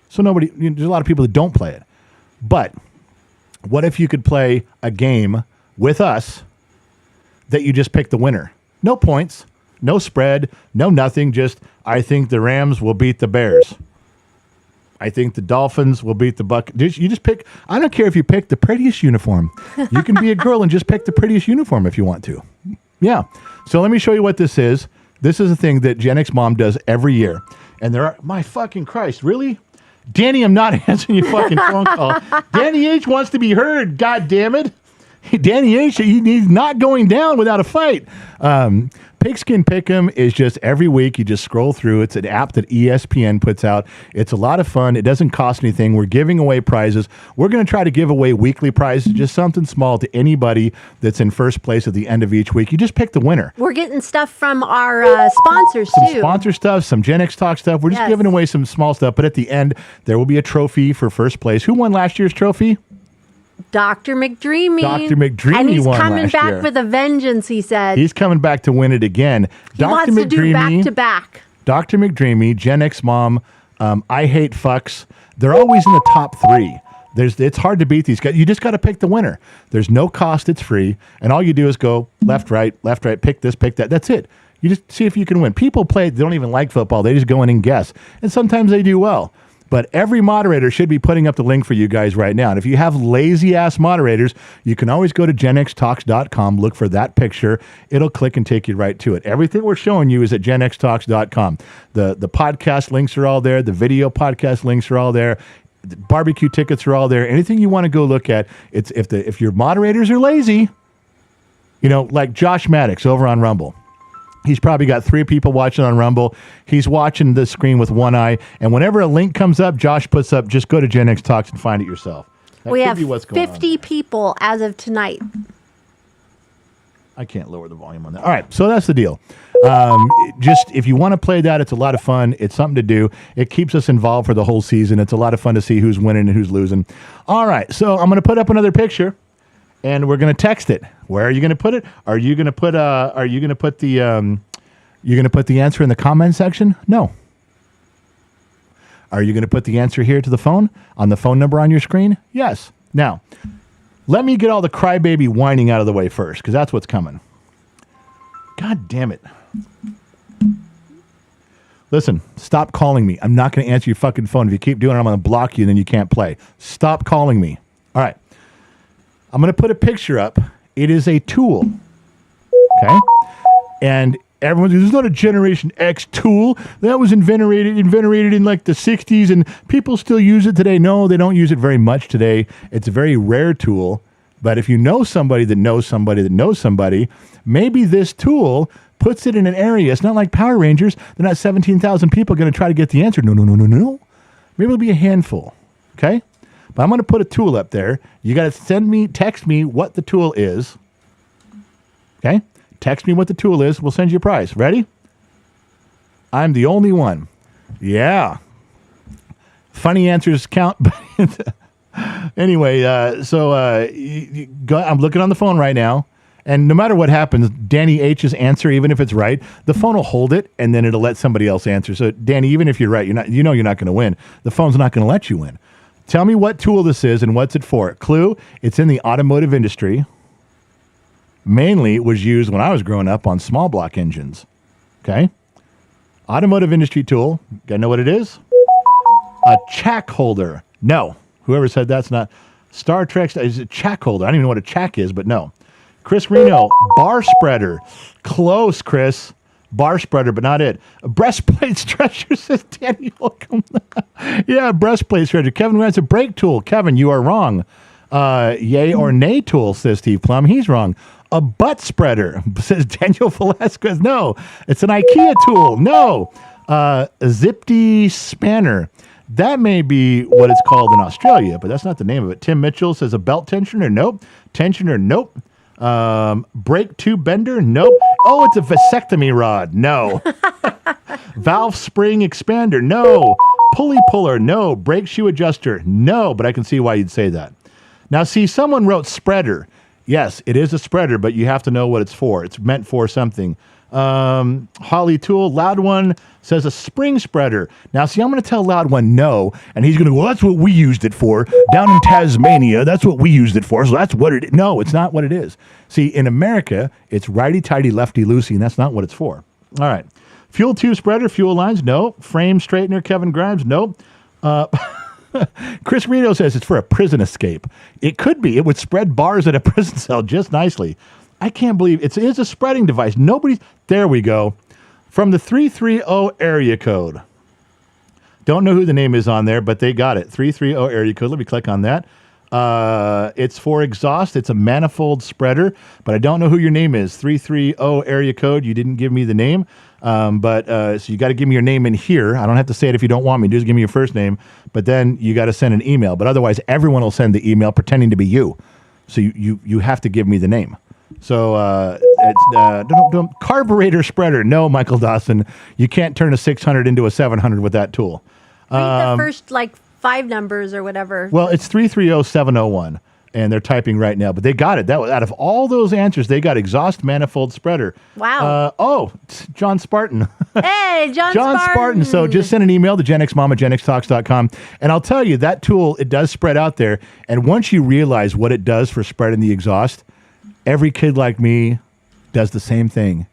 So there's a lot of people that don't play it. But what if you could play a game with us that you just pick the winner? No points, no spread, no nothing. Just I think the Rams will beat the Bears. I think the Dolphins will beat the Buck. You just pick. I don't care if you pick the prettiest uniform. You can be a girl and just pick the prettiest uniform if you want to. Yeah. So let me show you what this is. This is a thing that Gen X Mom does every year. And my fucking Christ, really? Danny, I'm not answering your fucking phone call. Danny H wants to be heard. God damn it. Danny H, he's not going down without a fight. Pigskin Pick'em is just every week you just scroll through. It's an app that ESPN puts out. It's a lot of fun. It doesn't cost anything. We're giving away prizes. We're going to try to give away weekly prizes, just something small to anybody that's in first place at the end of each week. You just pick the winner.
We're getting stuff from our sponsors
some
too.
Some sponsor stuff, some Gen X Talk stuff. We're just giving away some small stuff. But at the end, there will be a trophy for first place. Who won last year's trophy?
Dr. McDreamy.
Dr. McDreamy
and he's
won
coming
last
back
year.
with a vengeance, he said.
He's coming back to win it again.
He wants to do back-to-back.
Dr. McDreamy, Gen X Mom, I Hate Fucks. They're always in the top 3. It's hard to beat these guys. You just got to pick the winner. There's no cost. It's free. And all you do is go left, right, pick this, pick that. That's it. You just see if you can win. People play, they don't even like football. They just go in and guess. And sometimes they do well. But every moderator should be putting up the link for you guys right now. And if you have lazy-ass moderators, you can always go to genxtalks.com, look for that picture. It'll click and take you right to it. Everything we're showing you is at genxtalks.com. The podcast links are all there. The video podcast links are all there. The barbecue tickets are all there. Anything you want to go look at, it's if your moderators are lazy, like Josh Maddox over on Rumble. He's probably got 3 people watching on Rumble. He's watching the screen with one eye. And whenever a link comes up, Josh puts up, just go to Gen X Talks and find it yourself.
We have 50 people as of tonight.
I can't lower the volume on that. All right, so that's the deal. Just if you want to play that, it's a lot of fun. It's something to do. It keeps us involved for the whole season. It's a lot of fun to see who's winning and who's losing. All right, so I'm going to put up another picture. And we're going to text it. Where are you going to put it? Are you going to put the answer in the comment section? No. Are you going to put the answer here to the phone on the phone number on your screen? Yes. Now, let me get all the crybaby whining out of the way first, because that's what's coming. God damn it. Listen, stop calling me. I'm not going to answer your fucking phone. If you keep doing it, I'm going to block you, and then you can't play. Stop calling me. All right. I'm going to put a picture up. It is a tool. Okay? And everyone, there's not a Generation X tool. That was invented in like the 60s, and people still use it today. No, they don't use it very much today. It's a very rare tool. But if you know somebody that knows somebody that knows somebody, maybe this tool puts it in an area. It's not like Power Rangers. They're not 17,000 people going to try to get the answer. No. Maybe it'll be a handful. Okay? But I'm going to put a tool up there. You got to text me what the tool is. Okay? Text me what the tool is. We'll send you a prize. Ready? I'm the only one. Yeah. Funny answers count. Anyway, I'm looking on the phone right now. And no matter what happens, Danny H's answer, even if it's right, the phone will hold it, and then it'll let somebody else answer. So, Danny, even if you're right, you're not going to win. The phone's not going to let you win. Tell me what tool this is and what's it for. Clue, it's in the automotive industry. Mainly, it was used when I was growing up on small block engines. Okay? Automotive industry tool. Gotta know what it is? A chack holder. No. Whoever said that's not. Star Trek is a chack holder. I don't even know what a chack is, but no. Chris Reno, bar spreader. Close, Chris. Bar spreader, but not it. A breastplate stretcher, says Danny Holcomb. Yeah, breastplate stretcher. Kevin wants a brake tool. Kevin, you are wrong. Yay or nay tool, says Steve Plum. He's wrong. A butt spreader, says Daniel Velasquez. No. It's an IKEA tool. No. A Zipty spanner. That may be what it's called in Australia, but that's not the name of it. Tim Mitchell says a belt tensioner. Nope. Tensioner. Nope. Brake tube bender. Nope. Oh, it's a vasectomy rod. No. Valve spring expander. No. Pulley puller. No. Brake shoe adjuster. No, but I can see why you'd say that. Now, see, someone wrote spreader. Yes, it is a spreader, but you have to know what it's for. It's meant for something. Holly Tool, Loud One says a spring spreader. Now, see, I'm going to tell Loud One no, and he's going to go, well, that's what we used it for. Down in Tasmania, that's what we used it for, so that's what it is. No, it's not what it is. See, in America, it's righty-tighty, lefty-loosey, and that's not what it's for. All right. Fuel tube spreader, fuel lines, no. Frame straightener, Kevin Grimes, no. Chris Reno says it's for a prison escape. It could be. It would spread bars at a prison cell just nicely. I can't believe it is a spreading device. There we go. From the 330 area code. Don't know who the name is on there, but they got it. 330 area code. Let me click on that. It's for exhaust. It's a manifold spreader, but I don't know who your name is. 330 area code. You didn't give me the name. So you got to give me your name in here. I don't have to say it if you don't want me. Just give me your first name. But then you got to send an email. But otherwise, everyone will send the email pretending to be you. So you have to give me the name. So it's carburetor spreader. No, Michael Dawson, you can't turn a 600 into a 700 with that tool.
Read the first 5 numbers or whatever.
Well, it's 330701. And they're typing right now, but they got it. That was, out of all those answers, they got exhaust manifold spreader.
Wow.
John Spartan.
Hey, John Spartan.
So just send an email to genxmama@genxtalks.com, and I'll tell you that tool, it does spread out there. And once you realize what it does for spreading the exhaust, every kid like me does the same thing.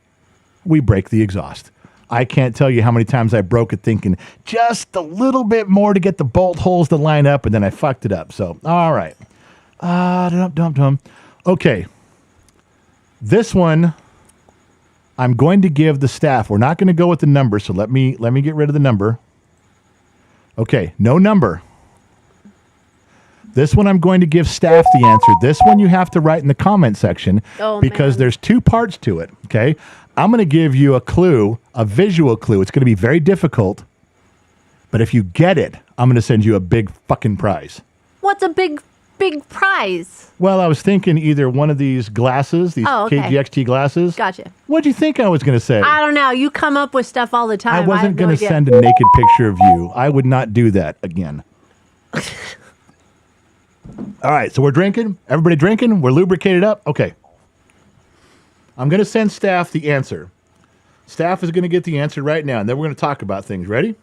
We break the exhaust. I can't tell you how many times I broke it thinking just a little bit more to get the bolt holes to line up, and then I fucked it up. So, all right. Okay. This one, I'm going to give the staff. We're not going to go with the number, so let me get rid of the number. Okay, no number. This one I'm going to give staff the answer. This one you have to write in the comment section because there's 2 parts to it, okay? I'm going to give you a clue, a visual clue. It's going to be very difficult, but if you get it, I'm going to send you a big fucking prize.
What's a big prize?
Well, I was thinking either one of these glasses, these KGXT glasses.
Gotcha.
What'd you think I was going to say?
I don't know. You come up with stuff all the time.
I wasn't going to send a naked picture of you. I would not do that again. All right, so we're drinking. Everybody drinking? We're lubricated up? Okay. I'm going to send staff the answer. Staff is going to get the answer right now, and then we're going to talk about things. Ready?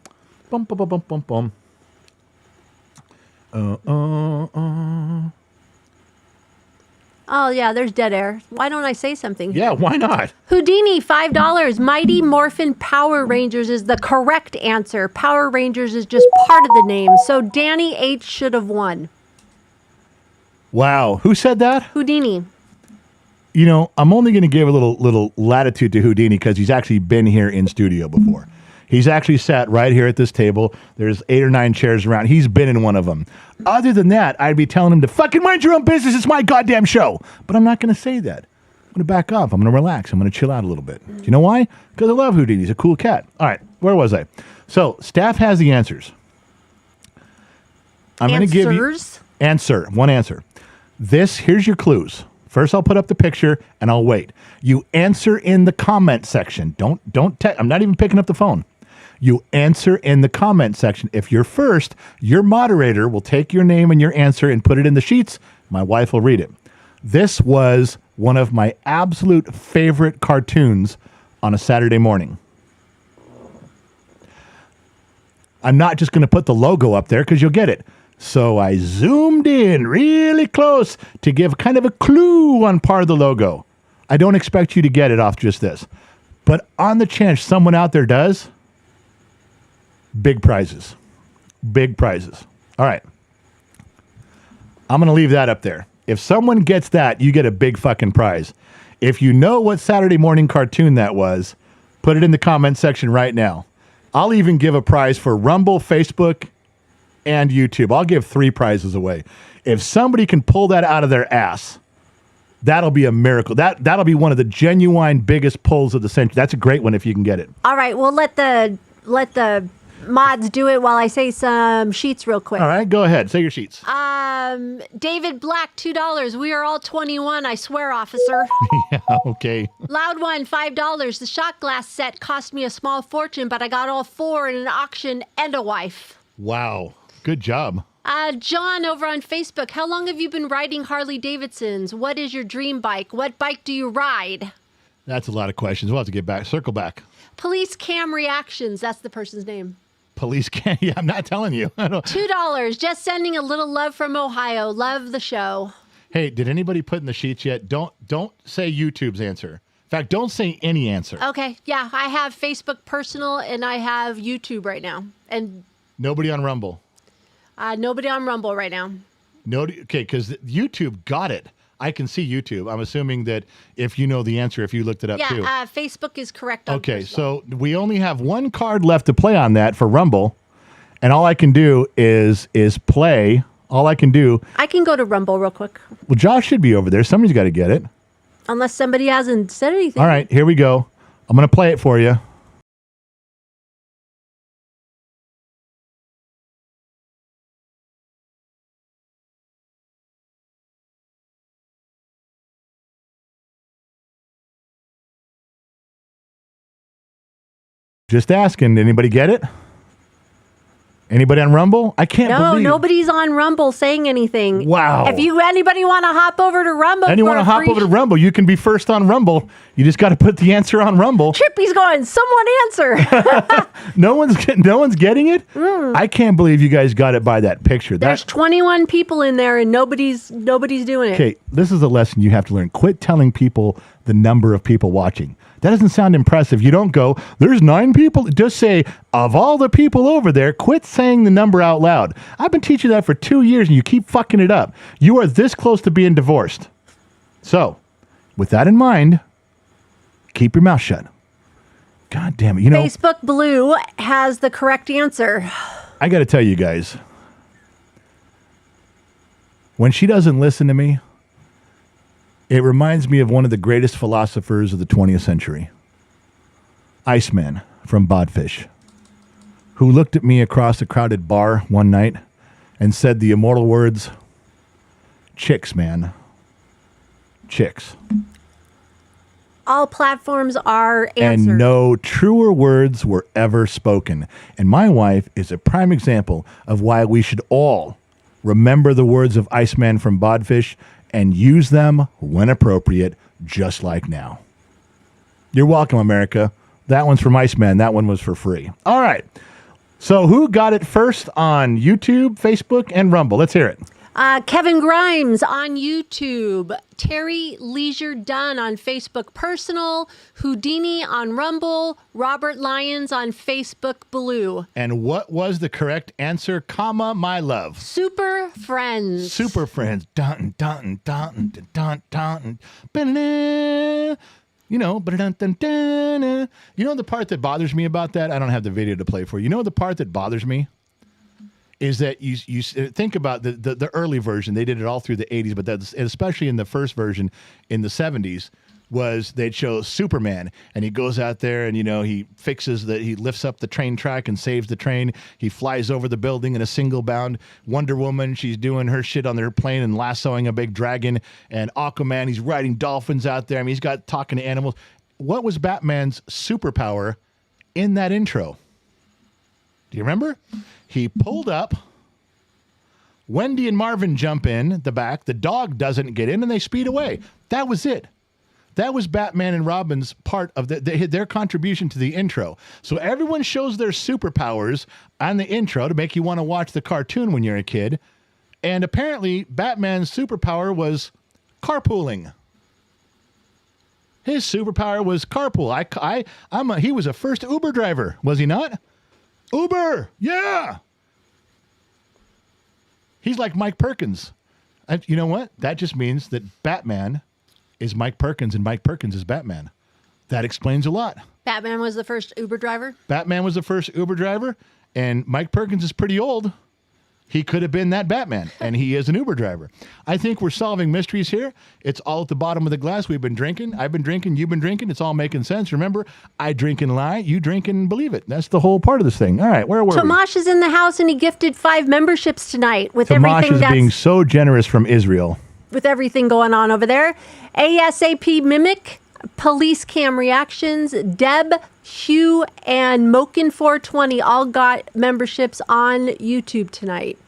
Bum, bum, bum, bum, bum, bum.
Oh, yeah, there's dead air. Why don't I say something?
Yeah, why not?
Houdini, $5. Mighty Morphin Power Rangers is the correct answer. Power Rangers is just part of the name, so Danny H. should have won.
Wow. Who said that?
Houdini.
You know, I'm only going to give a little latitude to Houdini because he's actually been here in studio before. He's actually sat right here at this table. There's 8 or 9 chairs around. He's been in one of them. Other than that, I'd be telling him to fucking mind your own business. It's my goddamn show. But I'm not going to say that. I'm going to back off. I'm going to relax. I'm going to chill out a little bit. Do you know why? Because I love Houdini. He's a cool cat. All right. Where was I? So, staff has the answers. I'm going to give you... One answer. Here's your clues. First, I'll put up the picture, and I'll wait. You answer in the comment section. I'm not even picking up the phone. You answer in the comment section. If you're first, your moderator will take your name and your answer and put it in the sheets. My wife will read it. This was one of my absolute favorite cartoons on a Saturday morning. I'm not just going to put the logo up there because you'll get it. So I zoomed in really close to give kind of a clue on part of the logo. I don't expect you to get it off just this. But on the chance someone out there does, big prizes. Big prizes. All right. I'm going to leave that up there. If someone gets that, you get a big fucking prize. If you know what Saturday morning cartoon that was, put it in the comment section right now. I'll even give a prize for Rumble, Facebook, and YouTube. I'll give 3 prizes away. If somebody can pull that out of their ass, that'll be a miracle. That'll be one of the genuine biggest pulls of the century. That's a great one if you can get it.
All right, we'll let the mods do it while I say some sheets real quick.
All right, go ahead. Say your sheets.
David Black, $2. We are all 21, I swear, officer.
Yeah, okay.
Loud One, $5. The shot glass set cost me a small fortune, but I got all 4 in an auction and a wife.
Wow. Good job.
John over on Facebook, how long have you been riding Harley Davidsons? What is your dream bike? What bike do you ride?
That's a lot of questions. We'll have to get back. Circle back.
Police Cam Reactions, that's the person's name.
Police Cam, yeah, I'm not telling you.
$2, just sending a little love from Ohio. Love the show.
Hey, did anybody put in the sheets yet? Don't say YouTube's answer. In fact, don't say any answer.
Okay, yeah, I have Facebook personal and I have YouTube right now. And
nobody on Rumble.
Nobody on Rumble right now.
No, okay, because YouTube got it. I can see YouTube. I'm assuming that if you know the answer, if you looked it up too.
Yeah, Facebook is correct on
Okay,
personal.
so we only have 1 card left to play on that for Rumble, and all I can do is play. All I can do.
I can go to Rumble real quick.
Well, Josh should be over there. Somebody's got to get it.
Unless somebody hasn't said anything.
All right, here we go. I'm going to play it for you. Just asking. Did anybody get it? Anybody on Rumble? I can't believe.
No, nobody's on Rumble saying anything.
Wow.
If anybody want to hop over to Rumble,
over to Rumble, you can be first on Rumble. You just got to put the answer on Rumble.
Trippy's going, someone answer.
No one's getting it? I can't believe you guys got it by that picture.
There's 21 people in there and nobody's doing it.
Okay, this is a lesson you have to learn. Quit telling people the number of people watching. That doesn't sound impressive. You don't go, there's 9 people. Just say, of all the people over there, quit saying the number out loud. I've been teaching that for 2 years and you keep fucking it up. You are this close to being divorced. So, with that in mind, keep your mouth shut. God damn it.
Facebook Blue has the correct answer.
I got to tell you guys, when she doesn't listen to me, it reminds me of one of the greatest philosophers of the 20th century, Iceman from Bodfish, who looked at me across a crowded bar one night and said the immortal words, "Chicks, man. Chicks."
All platforms are answered.
And no truer words were ever spoken. And my wife is a prime example of why we should all remember the words of Iceman from Bodfish and use them when appropriate, just like now. You're welcome, America. That one's from Iceman. That one was for free. All right. So who got it first on YouTube, Facebook, and Rumble? Let's hear it.
Kevin Grimes on YouTube. Terry Leisure Dunn on Facebook Personal. Houdini on Rumble. Robert Lyons on Facebook Blue.
And what was the correct answer, comma, my love?
Super Friends.
Super Friends. Dun, dun, dun, dun, dun, dun, dun. You know, you know the part that bothers me about that? I don't have the video to play for you. You know the part that bothers me? Is that you think about the early version. They did it all through the 80s, but that's, especially in the first version in the 70s, was they'd show Superman, and he goes out there and, you know, he lifts up the train track and saves the train. He flies over the building in a single bound. Wonder Woman, she's doing her shit on their plane and lassoing a big dragon. And Aquaman, he's riding dolphins out there. I mean, he's got talking to animals. What was Batman's superpower in that intro? Do you remember? He pulled up. Wendy and Marvin jump in the back. The dog doesn't get in, and they speed away. That was it. That was Batman and Robin's part of their contribution to the intro. So everyone shows their superpowers on the intro to make you want to watch the cartoon when you're a kid. And apparently, Batman's superpower was carpooling. His superpower was carpool. He was a first Uber driver, was he not? Uber, yeah. He's like Mike Perkins. You know what? That just means that Batman is Mike Perkins and Mike Perkins is Batman. That explains a lot.
Batman was the first Uber driver?
Batman was the first Uber driver, and Mike Perkins is pretty old. He could have been that Batman, and he is an Uber driver. I think we're solving mysteries here. It's all at the bottom of the glass. We've been drinking. I've been drinking. You've been drinking. It's all making sense. Remember, I drink and lie. You drink and believe it. That's the whole part of this thing. All right, where were we?
Tomash is in the house, and he gifted 5 memberships tonight with
Tomash
everything
is being so generous from Israel.
With everything going on over there. ASAP Mimic, Police Cam Reactions, Deb, Hugh, and Mokin420 all got memberships on YouTube tonight.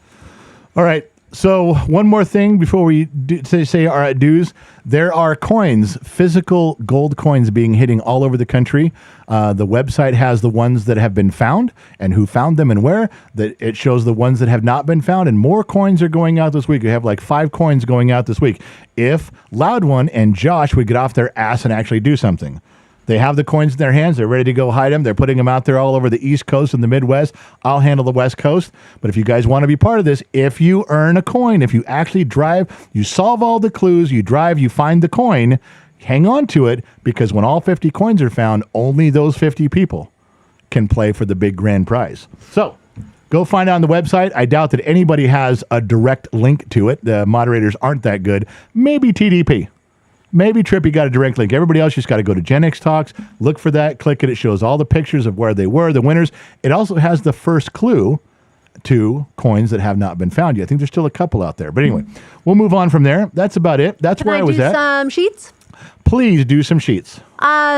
All right. So one more thing before we say our adieus. There are coins, physical gold coins being hitting all over the country. The website has the ones that have been found and who found them and where. That it shows the ones that have not been found, and more coins are going out this week. We have like 5 coins going out this week. If Loud One and Josh would get off their ass and actually do something. They have the coins in their hands. They're ready to go hide them. They're putting them out there all over the East Coast and the Midwest. I'll handle the West Coast. But if you guys want to be part of this, if you earn a coin, if you actually drive, you solve all the clues, you drive, you find the coin, hang on to it, because when all 50 coins are found, only those 50 people can play for the big grand prize. So go find it on the website. I doubt that anybody has a direct link to it. The moderators aren't that good. Maybe TDP. Maybe Trippy got a direct link. Everybody else just got to go to Gen X Talks, look for that, click it. It shows all the pictures of where they were, the winners. It also has the first clue to coins that have not been found yet. I think there's still a couple out there. But anyway, we'll move on from there. That's about it. That's where I was at.
Can I do some sheets?
Please do some sheets.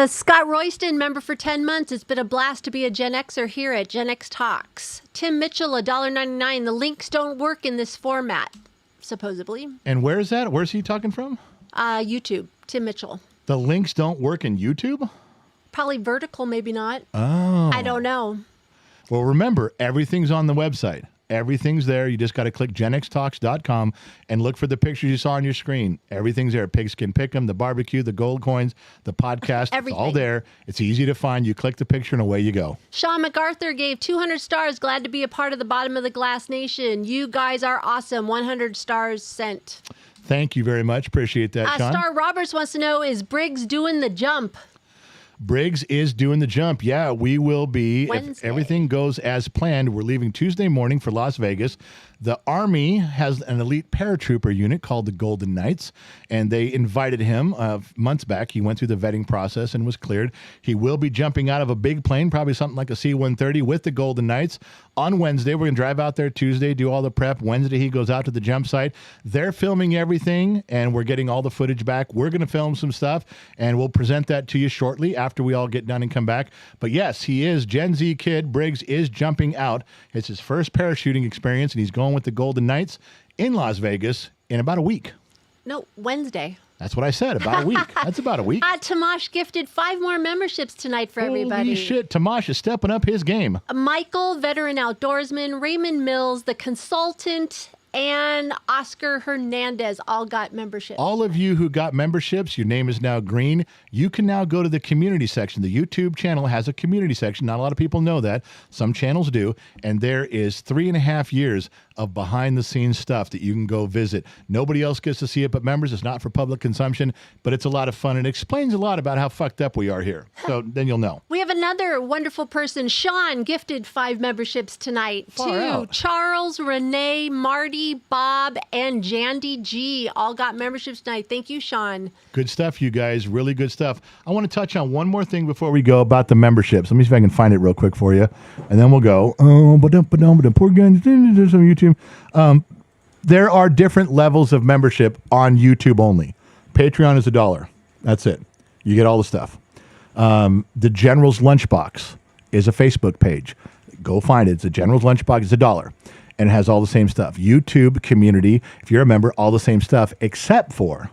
Scott Royston, member for 10 months. It's been a blast to be a Gen Xer here at Gen X Talks. Tim Mitchell, $1.99. The links don't work in this format, supposedly.
And where is that? Where's he talking from?
YouTube, Tim Mitchell.
The links don't work in YouTube?
Probably vertical, maybe not.
Oh.
I don't know.
Well, remember, everything's on the website. Everything's there. You just got to click genxtalks.com and look for the pictures you saw on your screen. Everything's there. Pigskin Pick'em, the barbecue, the gold coins, the podcast. It's all there. It's easy to find. You click the picture and away you go.
Sean MacArthur gave 200 stars. Glad to be a part of the Bottom of the Glass Nation. You guys are awesome. 100 stars sent.
Thank you very much. Appreciate that, Sean.
Star Roberts wants to know, is Briggs doing the jump?
Briggs is doing the jump. Yeah, we will be.
Wednesday.
If everything goes as planned, we're leaving Tuesday morning for Las Vegas. The Army has an elite paratrooper unit called the Golden Knights, and they invited him months back. He went through the vetting process and was cleared. He will be jumping out of a big plane, probably something like a C-130 with the Golden Knights on Wednesday. We're going to drive out there Tuesday, do all the prep. Wednesday, he goes out to the jump site. They're filming everything, and we're getting all the footage back. We're going to film some stuff, and we'll present that to you shortly after we all get done and come back. But yes, he is Gen Z kid. Briggs is jumping out. It's his first parachuting experience, and he's going with the Golden Knights in Las Vegas in about a week.
No, Wednesday.
That's what I said, about a week. That's about a week.
Tomash gifted 5 more memberships tonight for everybody.
Holy shit, Tomash is stepping up his game.
Michael, veteran outdoorsman, Raymond Mills, the consultant, and Oscar Hernandez all got memberships.
All of you who got memberships, your name is now green. You can now go to the community section. The YouTube channel has a community section. Not a lot of people know that. Some channels do. And there is 3.5 years of behind-the-scenes stuff that you can go visit. Nobody else gets to see it but members. It's not for public consumption, but it's a lot of fun. It explains a lot about how fucked up we are here. So then you'll know.
We have another wonderful person. Sean gifted 5 memberships tonight to Charles, Renee, Marty, Bob, and Jandy G. All got memberships tonight. Thank you, Sean.
Good stuff, you guys. Really good stuff. I want to touch on one more thing before we go about the memberships. Let me see if I can find it real quick for you, and then we'll go. Poor guys, there's some YouTube. There are different levels of membership on YouTube only. Patreon is $1. That's it. You get all the stuff. The General's Lunchbox is a Facebook page. Go find it. It's a General's Lunchbox. It's $1. And it has all the same stuff. YouTube community, if you're a member, all the same stuff, except for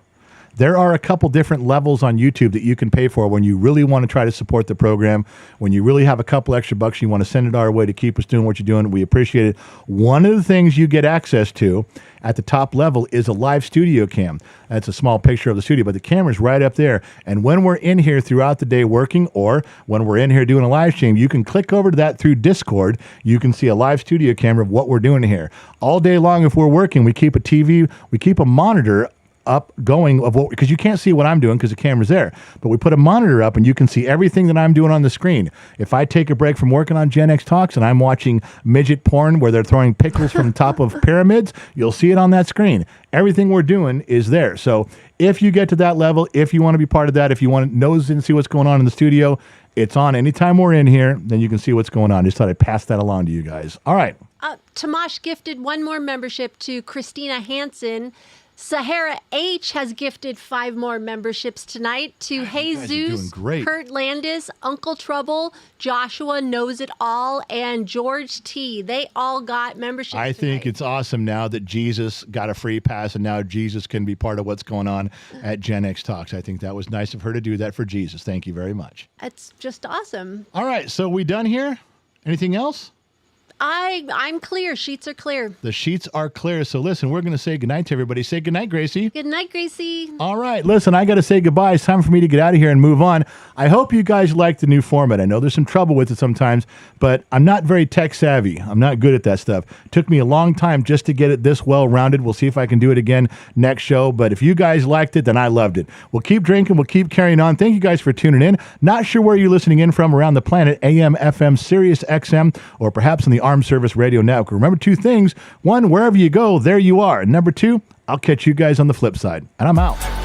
there are a couple different levels on YouTube that you can pay for when you really want to try to support the program, when you really have a couple extra bucks, you want to send it our way to keep us doing what you're doing. We appreciate it. One of the things you get access to at the top level is a live studio cam. That's a small picture of the studio, but the camera's right up there. And when we're in here throughout the day working, or when we're in here doing a live stream, you can click over to that through Discord. You can see a live studio camera of what we're doing here. All day long, if we're working, we keep a TV, we keep a monitor up going of what, because you can't see what I'm doing because the camera's there, but we put a monitor up and you can see everything that I'm doing on the screen. If I take a break from working on Gen X Talks and I'm watching midget porn where they're throwing pickles from the top of pyramids, you'll see it on that screen. Everything we're doing is there. So if you get to that level, if you want to be part of that, if you want to nose and see what's going on in the studio, it's on anytime we're in here, then you can see what's going on. Just thought I'd pass that along to you guys. All right.
Tamash gifted 1 more membership to Christina Hansen. Sahara H has gifted 5 more memberships tonight to Jesus, Kurt Landis, Uncle Trouble, Joshua Knows It All, and George T. They all got memberships
I think it's awesome now that Jesus got a free pass and now Jesus can be part of what's going on at Gen X Talks. I think that was nice of her to do that for Jesus. Thank you very much.
It's just awesome.
All right, so we done here? Anything else?
I'm clear. Sheets are clear.
The sheets are clear. So listen, we're going to say goodnight to everybody. Say goodnight, Gracie.
Good night, Gracie.
All right. Listen, I got to say goodbye. It's time for me to get out of here and move on. I hope you guys like the new format. I know there's some trouble with it sometimes, but I'm not very tech savvy. I'm not good at that stuff. It took me a long time just to get it this well-rounded. We'll see if I can do it again next show. But if you guys liked it, then I loved it. We'll keep drinking. We'll keep carrying on. Thank you guys for tuning in. Not sure where you're listening in from around the planet, AM, FM, Sirius XM, or perhaps on the Armed Service Radio Network. Remember 2 things. 1, wherever you go, there you are. And number 2, I'll catch you guys on the flip side. And I'm out.